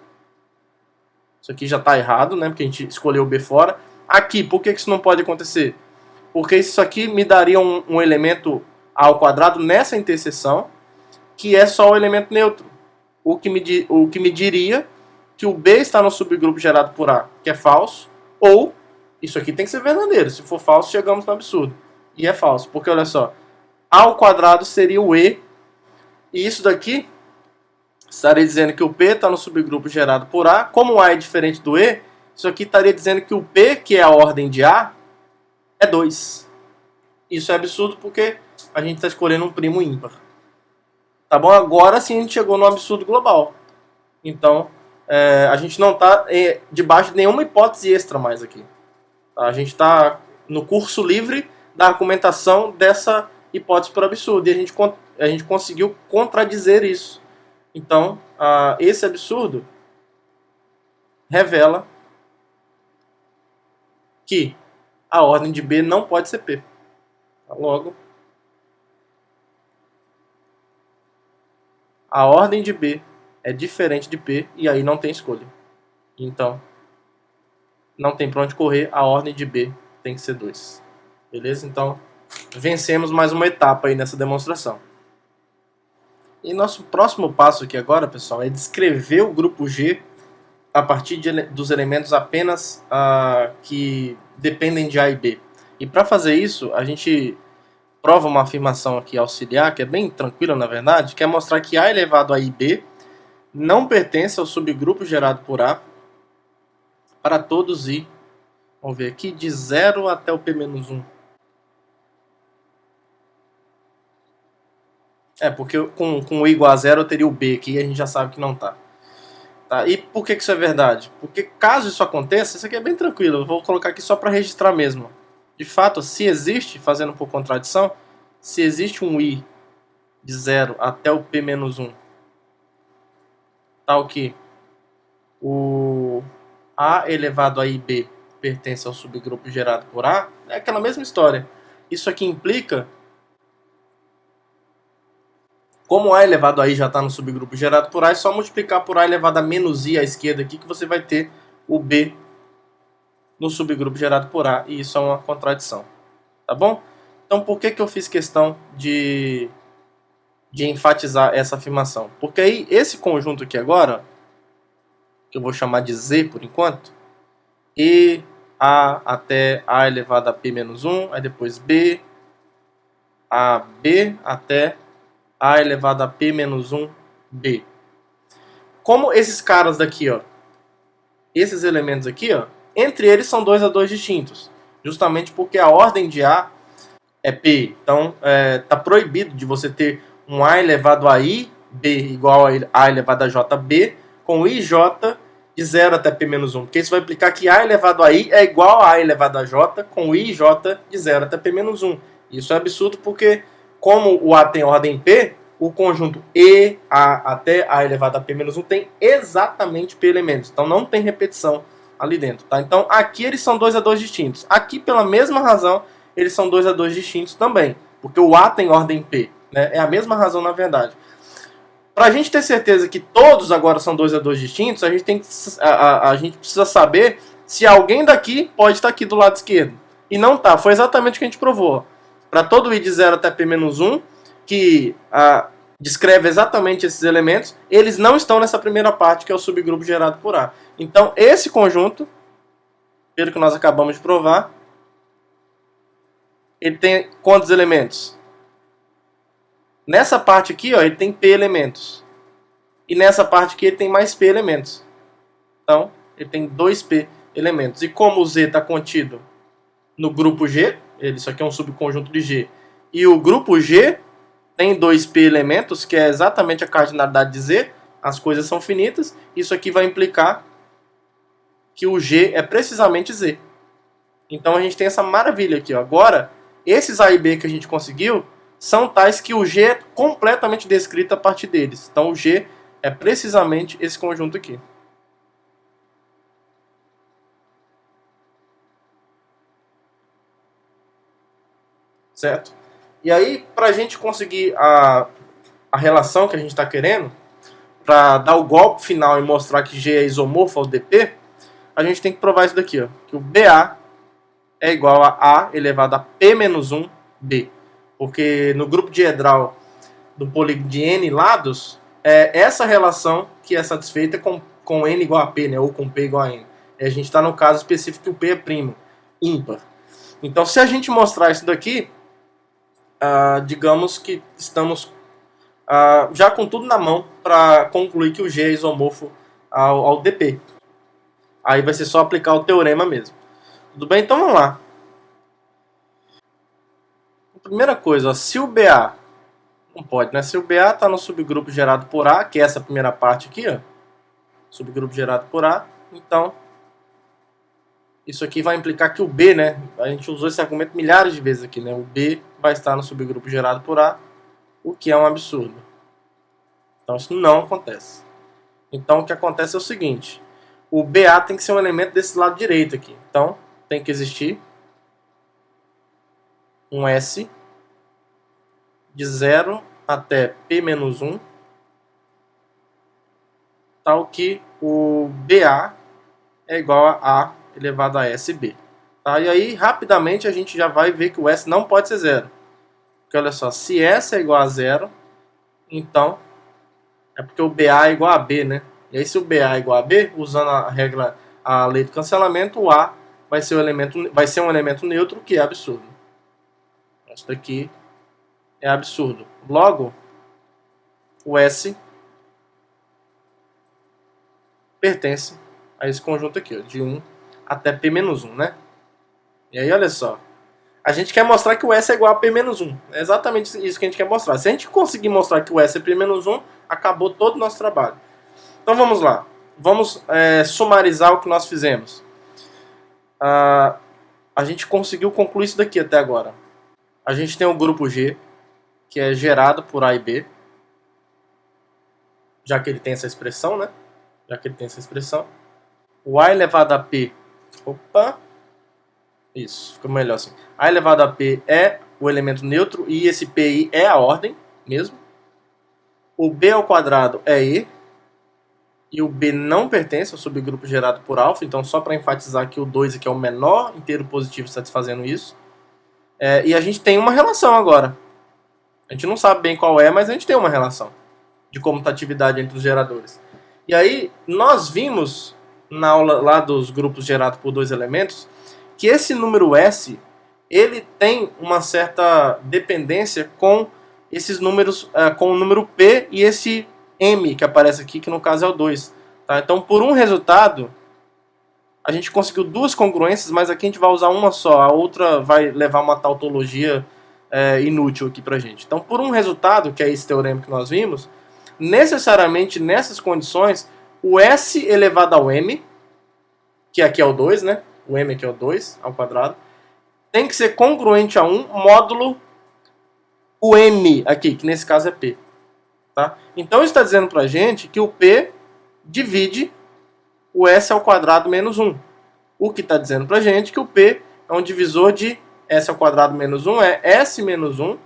Isso aqui já está errado, né? Porque a gente escolheu o B fora. Aqui, por que isso não pode acontecer? Porque isso aqui me daria um elemento A ao quadrado nessa interseção, que é só o elemento neutro. O que me diria que o B está no subgrupo gerado por A, que é falso, ou isso aqui tem que ser verdadeiro. Se for falso, chegamos no absurdo. E é falso, porque olha só, A ao quadrado seria o E, e isso daqui estaria dizendo que o P está no subgrupo gerado por A. Como A é diferente do E, isso aqui estaria dizendo que o P, que é a ordem de A, é 2. Isso é absurdo porque a gente está escolhendo um primo ímpar. Tá bom? Agora sim a gente chegou no absurdo global. Então, a gente não está debaixo de nenhuma hipótese extra mais aqui. Tá? A gente está no curso livre da argumentação dessa hipótese por absurdo. E a gente conseguiu contradizer isso. Então, esse absurdo revela que a ordem de B não pode ser P. Logo, a ordem de B é diferente de P e aí não tem escolha. Então, não tem para onde correr, a ordem de B tem que ser 2. Beleza? Então, vencemos mais uma etapa aí nessa demonstração. E nosso próximo passo aqui agora, pessoal, é descrever o grupo G a partir dos elementos apenas que dependem de A e B. E para fazer isso, a gente prova uma afirmação aqui auxiliar, que é bem tranquila na verdade, que é mostrar que A elevado a IB não pertence ao subgrupo gerado por A para todos I, vamos ver aqui, de 0 até o P-1. Porque com o I igual a 0 eu teria o B aqui e a gente já sabe que não está. Tá? E por que isso é verdade? Porque caso isso aconteça, isso aqui é bem tranquilo, eu vou colocar aqui só para registrar mesmo. De fato, se existe, fazendo por contradição, se existe um I de 0 até o P-1, tal que o A elevado a IB pertence ao subgrupo gerado por A, é aquela mesma história. Isso aqui implica, como A elevado a I já está no subgrupo gerado por A, é só multiplicar por A elevado a menos I à esquerda aqui que você vai ter o B no subgrupo gerado por A, e isso é uma contradição. Tá bom? Então por que eu fiz questão de enfatizar essa afirmação? Porque aí esse conjunto aqui agora, que eu vou chamar de Z por enquanto, E, A até A elevado a P-1, aí depois B, A, B até A elevado a P-1, B. Como esses caras daqui, ó, esses elementos aqui, ó, entre eles são 2 a 2 distintos, justamente porque a ordem de A é P. Então, tá proibido de você ter um A elevado a I, B igual a A elevado a JB, com IJ de 0 até P-1, porque isso vai implicar que A elevado a I é igual a A elevado a J, com IJ de 0 até P-1. Isso é absurdo porque, como o A tem ordem P, o conjunto E, A até A elevado a P-1 tem exatamente P elementos, então não tem repetição ali dentro. Tá? Então aqui eles são 2 a 2 distintos. Aqui, pela mesma razão, eles são 2 a 2 distintos também, porque o A tem ordem P. Né? É a mesma razão, na verdade. Para a gente ter certeza que todos agora são 2 a 2 distintos, a gente precisa saber se alguém daqui pode estar aqui do lado esquerdo. E não tá. Foi exatamente o que a gente provou. Para todo I de 0 até P-1, que descreve exatamente esses elementos, eles não estão nessa primeira parte, que é o subgrupo gerado por A. Então, esse conjunto, pelo que nós acabamos de provar, ele tem quantos elementos? Nessa parte aqui, ó, ele tem P elementos. E nessa parte aqui ele tem mais P elementos. Então, ele tem 2P elementos. E como o Z está contido no grupo G, isso aqui é um subconjunto de G, e o grupo G tem 2P elementos, que é exatamente a cardinalidade de Z, as coisas são finitas, isso aqui vai implicar que o G é precisamente Z. Então a gente tem essa maravilha aqui, ó. Agora, esses A e B que a gente conseguiu são tais que o G é completamente descrito a partir deles. Então o G é precisamente esse conjunto aqui. Certo? E aí, para a gente conseguir a relação que a gente está querendo, para dar o golpe final e mostrar que G é isomorfo ao DP, a gente tem que provar isso daqui, ó, que o BA é igual a A elevado a P-1B. Porque no grupo diedral do polígono de N lados, é essa relação que é satisfeita com N igual a P, né? Ou com P igual a N. E a gente está no caso específico que o P é primo, ímpar. Então, se a gente mostrar isso daqui, digamos que estamos já com tudo na mão para concluir que o G é isomorfo ao DP. Aí vai ser só aplicar o teorema mesmo. Tudo bem? Então vamos lá. Primeira coisa, ó, se o BA, não pode, né? Se o BA está no subgrupo gerado por A, que é essa primeira parte aqui, ó, subgrupo gerado por A, então isso aqui vai implicar que o B, né? A gente usou esse argumento milhares de vezes aqui, né? O B vai estar no subgrupo gerado por A, o que é um absurdo. Então isso não acontece. Então o que acontece é o seguinte, o BA tem que ser um elemento desse lado direito aqui. Então tem que existir um S de 0 até P-1, tal que o BA é igual a A elevado a SB. Tá? E aí, rapidamente, a gente já vai ver que o S não pode ser 0. Porque, olha só, se S é igual a 0, então É porque o BA é igual a B, né? E aí se o BA é igual a B, usando a lei do cancelamento, o A vai ser um elemento neutro, que é absurdo. Isso daqui é absurdo. Logo, o S pertence a esse conjunto aqui, ó, de 1 até P-1, né? E aí, olha só. A gente quer mostrar que o S é igual a P-1. É exatamente isso que a gente quer mostrar. Se a gente conseguir mostrar que o S é P-1, acabou todo o nosso trabalho. Então vamos lá. Vamos sumarizar o que nós fizemos. A gente conseguiu concluir isso daqui até agora. A gente tem o grupo G, que é gerado por A e B, já que ele tem essa expressão, né? Já que ele tem essa expressão. O A elevado a P... Opa! Isso, ficou melhor assim. A elevado a P é o elemento neutro e esse PI é a ordem mesmo. O B ao quadrado é E. E o B não pertence ao subgrupo gerado por alfa. Então, só para enfatizar que o 2 aqui é o menor inteiro positivo satisfazendo isso. E a gente tem uma relação agora. A gente não sabe bem qual é, mas a gente tem uma relação de comutatividade entre os geradores. E aí, nós vimos na aula lá dos grupos gerados por dois elementos que esse número S, ele tem uma certa dependência com esses números, com o número P e esse M que aparece aqui, que no caso é o 2. Tá? Então, por um resultado, a gente conseguiu duas congruências, mas aqui a gente vai usar uma só, a outra vai levar uma tautologia inútil aqui pra gente. Então, por um resultado, que é esse teorema que nós vimos, necessariamente nessas condições, o S elevado ao M, que aqui é o 2, né? O M aqui é o 2 ao quadrado, tem que ser congruente a 1 módulo o M aqui, que nesse caso é P. Tá? Então isso está dizendo pra gente que o P divide o S ao quadrado menos 1. O que está dizendo pra gente que o P é um divisor de S ao quadrado menos 1, é S menos 1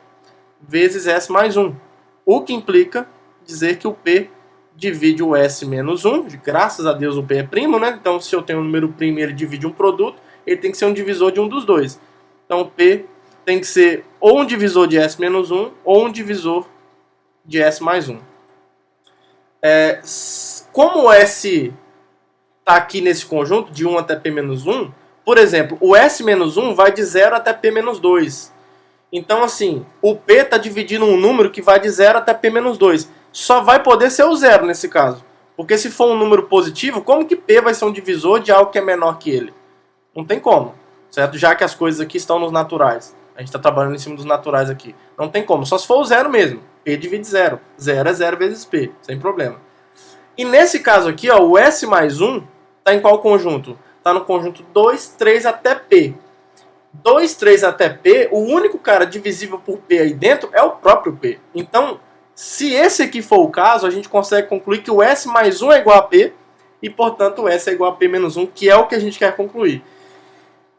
vezes S mais 1. O que implica dizer que o P divide o S menos 1, graças a Deus o P é primo, né? Então se eu tenho um número primo e ele divide um produto, ele tem que ser um divisor de um dos dois. Então o P tem que ser ou um divisor de S menos 1 ou um divisor de S mais 1. Como o S está aqui nesse conjunto, de 1 até P menos 1, por exemplo, o S menos 1 vai de 0 até P menos 2. Então assim, o P está dividindo um número que vai de 0 até P menos 2. Só vai poder ser o 0 nesse caso. Porque se for um número positivo, como que P vai ser um divisor de algo que é menor que ele? Não tem como, certo? Já que as coisas aqui estão nos naturais. A gente está trabalhando em cima dos naturais aqui. Não tem como, só se for o 0 mesmo. P divide 0. 0 é 0 vezes P, sem problema. E nesse caso aqui, ó, o S mais 1 está em qual conjunto? Está no conjunto 2, 3 até P. 2, 3 até P, o único cara divisível por P aí dentro é o próprio P. Então, se esse aqui for o caso, a gente consegue concluir que o S mais 1 é igual a P e, portanto, o S é igual a P menos 1, que é o que a gente quer concluir.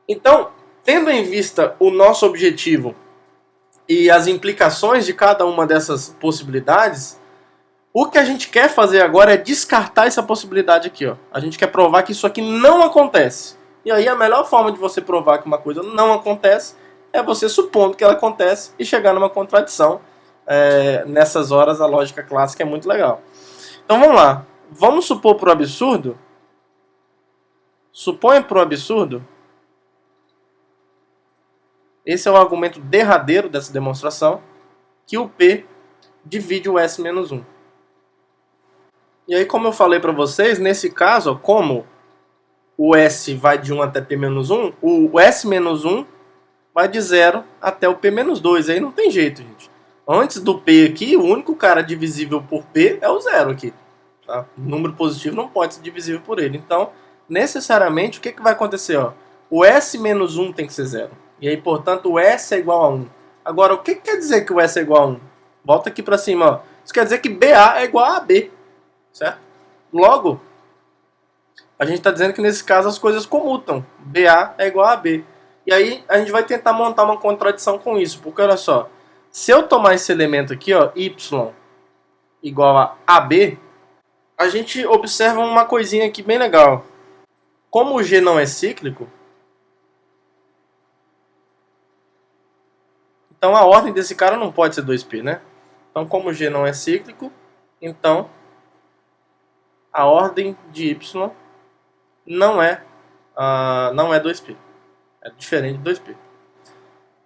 Então, tendo em vista o nosso objetivo e as implicações de cada uma dessas possibilidades, o que a gente quer fazer agora é descartar essa possibilidade aqui. Ó. A gente quer provar que isso aqui não acontece. E aí a melhor forma de você provar que uma coisa não acontece é você supondo que ela acontece e chegar numa contradição. Nessas horas a lógica clássica é muito legal. Então vamos lá. Vamos supor para o absurdo. Suponha para o absurdo. Esse é o argumento derradeiro dessa demonstração. Que o P divide o S menos 1. E aí, como eu falei para vocês, nesse caso, ó, como o S vai de 1 até P menos 1, o S menos 1 vai de 0 até o P menos 2. Aí não tem jeito, gente. Antes do P aqui, o único cara divisível por P é o 0 aqui. Tá? O número positivo não pode ser divisível por ele. Então, necessariamente, o que vai acontecer? Ó? O S menos 1 tem que ser 0. E aí, portanto, o S é igual a 1. Agora, o que quer dizer que o S é igual a 1? Volta aqui para cima. Ó. Isso quer dizer que BA é igual a AB. Certo? Logo, a gente está dizendo que nesse caso as coisas comutam. BA é igual a AB. E aí a gente vai tentar montar uma contradição com isso. Porque olha só, se eu tomar esse elemento aqui, ó, Y igual a AB, a gente observa uma coisinha aqui bem legal. Como o G não é cíclico, então a ordem desse cara não pode ser 2P, né? Então como o G não é cíclico, então a ordem de Y não é 2P. É diferente de 2P.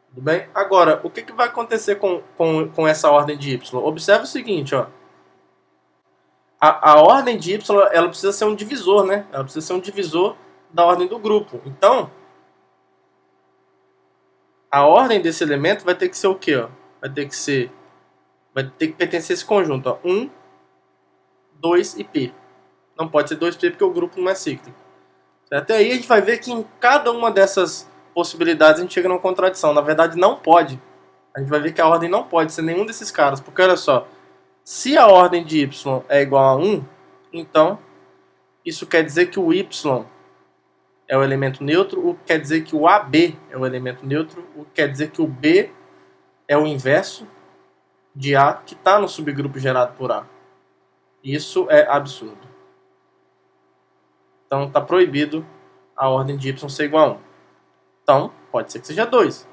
Tudo bem? Agora, o que vai acontecer com essa ordem de Y? Observe o seguinte, ó. A ordem de Y, ela precisa ser um divisor, né? Ela precisa ser um divisor da ordem do grupo. Então, a ordem desse elemento vai ter que ser o quê? Ó? Vai ter que pertencer a esse conjunto. Ó. 1, 2 e P. Não pode ser 2P porque o grupo não é cíclico. Até aí a gente vai ver que em cada uma dessas possibilidades a gente chega numa contradição. Na verdade, não pode. A gente vai ver que a ordem não pode ser nenhum desses caras. Porque olha só, se a ordem de Y é igual a 1, então isso quer dizer que o Y é o elemento neutro, o que quer dizer que o AB é o elemento neutro, o que quer dizer que o B é o inverso de A que está no subgrupo gerado por A. Isso é absurdo. Então está proibido a ordem de Y ser igual a 1. Então pode ser que seja 2.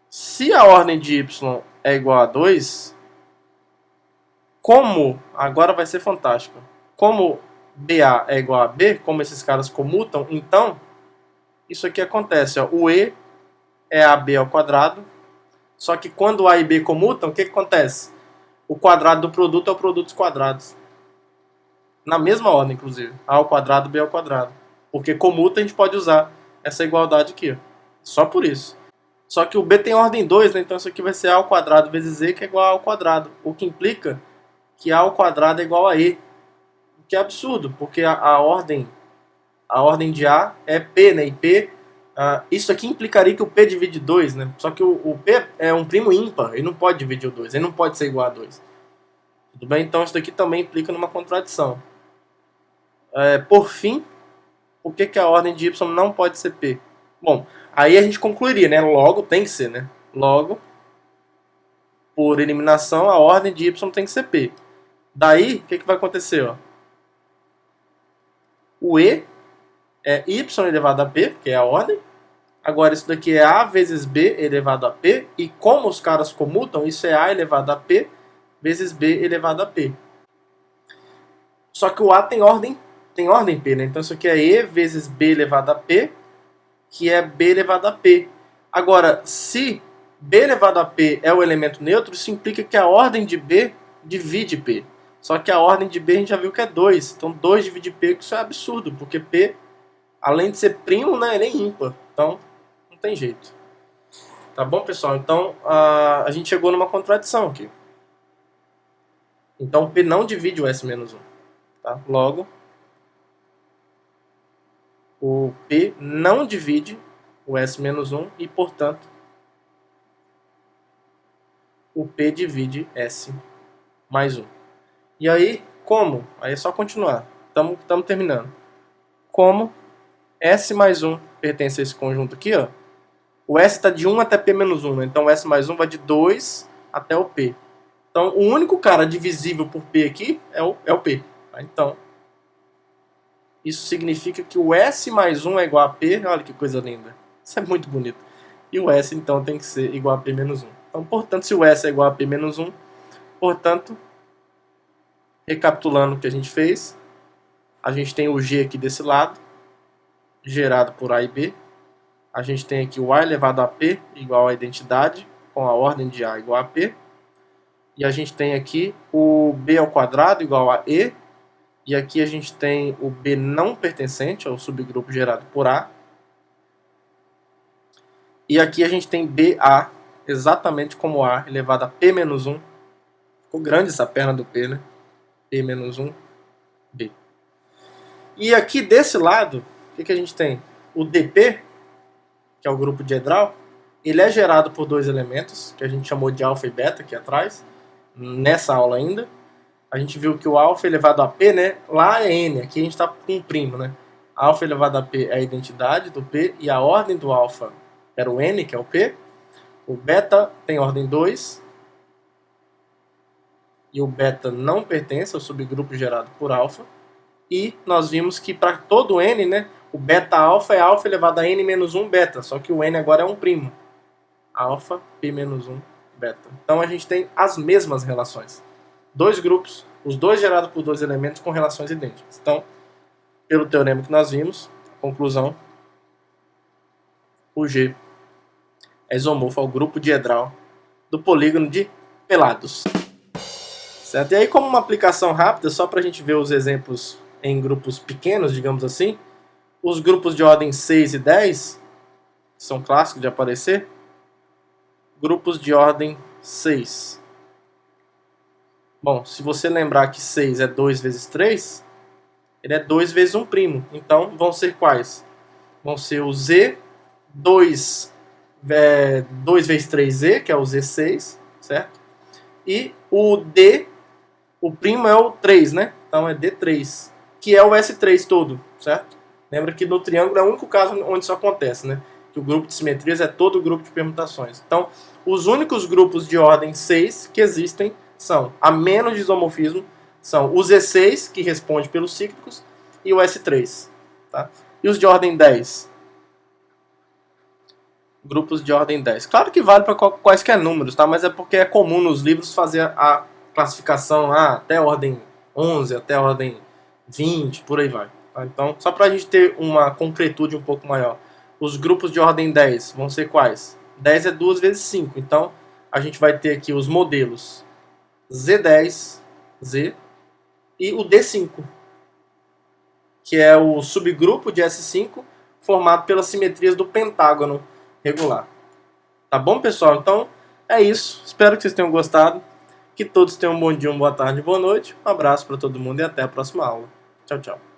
Se a ordem de Y é igual a 2, agora vai ser fantástico, como BA é igual a B, como esses caras comutam, então isso aqui acontece. Ó, o E é AB ao quadrado, só que quando A e B comutam, o que acontece? O quadrado do produto é o produto dos quadrados. Na mesma ordem, inclusive. A ao quadrado, B ao quadrado. Porque comuta, a gente pode usar essa igualdade aqui. Ó. Só por isso. Só que o B tem ordem 2, né? Então isso aqui vai ser A ao quadrado vezes Z, que é igual a A ao quadrado. O que implica que A ao quadrado é igual a E. O que é absurdo, porque a ordem de A é P, né? E P, isso aqui implicaria que o P divide 2, né? Só que o P é um primo ímpar, ele não pode dividir o 2, ele não pode ser igual a 2. Tudo bem? Então isso daqui também implica numa contradição. Por fim, por que a ordem de Y não pode ser P? Bom, aí a gente concluiria, né? Logo tem que ser, né? Logo, por eliminação, a ordem de Y tem que ser P. Daí, o que vai acontecer? Ó? O E é Y elevado a P, que é a ordem. Agora isso daqui é A vezes B elevado a P. E como os caras comutam, isso é A elevado a P vezes B elevado a P. Só que o A tem ordem P, né? Então isso aqui é E vezes B elevado a P, que é B elevado a P. Agora, se B elevado a P é o elemento neutro, isso implica que a ordem de B divide P. Só que a ordem de B a gente já viu que é 2. Então 2 divide P, isso é absurdo, porque P, além de ser primo, né, ele é ímpar. Então não tem jeito. Tá bom, pessoal? Então a gente chegou numa contradição aqui. Então P não divide o S-1. Tá? Logo, o P não divide o S-1 e, portanto, o P divide S mais 1. E aí, como? Aí é só continuar. Estamos terminando. Como S mais 1 pertence a esse conjunto aqui, ó, o S está de 1 até P menos 1. Né? Então o S mais 1 vai de 2 até o P. Então o único cara divisível por P aqui é o P. Tá? Então, isso significa que o S mais 1 é igual a P. Olha que coisa linda. Isso é muito bonito. E o S, então, tem que ser igual a P menos 1. Então, portanto, se o S é igual a P menos 1, portanto, recapitulando o que a gente fez, a gente tem o G aqui desse lado, gerado por A e B. A gente tem aqui o A elevado a P igual à identidade, com a ordem de A igual a P. E a gente tem aqui o B ao quadrado igual a E. E aqui a gente tem o B não pertencente ao subgrupo gerado por A. E aqui a gente tem BA, exatamente como A elevado a P menos 1. Ficou grande essa perna do P, né? P menos 1, B. E aqui desse lado, o que a gente tem? O DP, que é o grupo diedral, ele é gerado por dois elementos, que a gente chamou de alfa e beta aqui atrás, nessa aula ainda. A gente viu que o alfa elevado a P, né, lá é N, aqui a gente está com um primo, né? Alfa elevado a P é a identidade do P, e a ordem do alfa era o N, que é o P. O beta tem ordem 2, e o beta não pertence ao subgrupo gerado por alfa. E nós vimos que para todo N, né, o beta alfa é alfa elevado a N menos 1 beta, só que o N agora é um primo. Alfa, P menos 1 beta. Então a gente tem as mesmas relações. Dois grupos os dois gerados por dois elementos com relações idênticas. Então, pelo teorema que nós vimos, conclusão, o G é isomorfo ao grupo diedral do polígono de Pelados. Certo? E aí, como uma aplicação rápida, só para a gente ver os exemplos em grupos pequenos, digamos assim, os grupos de ordem 6 e 10, que são clássicos de aparecer, grupos de ordem 6. Bom, se você lembrar que 6 é 2 vezes 3, ele é 2 vezes um primo. Então, vão ser quais? Vão ser o Z, 2 vezes 3Z, que é o Z6, certo? E o D, o primo é o 3, né? Então é D3, que é o S3 todo, certo? Lembra que no triângulo é o único caso onde isso acontece, né? Que o grupo de simetrias é todo o grupo de permutações. Então, os únicos grupos de ordem 6 que existem são, a menos de isomorfismo, são o Z6, que responde pelos cíclicos, e o S3. Tá? E os de ordem 10? Grupos de ordem 10. Claro que vale para quaisquer números, tá? Mas é porque é comum nos livros fazer a classificação até ordem 11, até ordem 20, por aí vai. Tá? Então, só para a gente ter uma concretude um pouco maior. Os grupos de ordem 10 vão ser quais? 10 é 2 vezes 5. Então, a gente vai ter aqui os modelos Z10, Z, e o D5, que é o subgrupo de S5 formado pelas simetrias do pentágono regular. Tá bom, pessoal? Então, é isso. Espero que vocês tenham gostado. Que todos tenham um bom dia, uma boa tarde, boa noite. Um abraço para todo mundo e até a próxima aula. Tchau, tchau.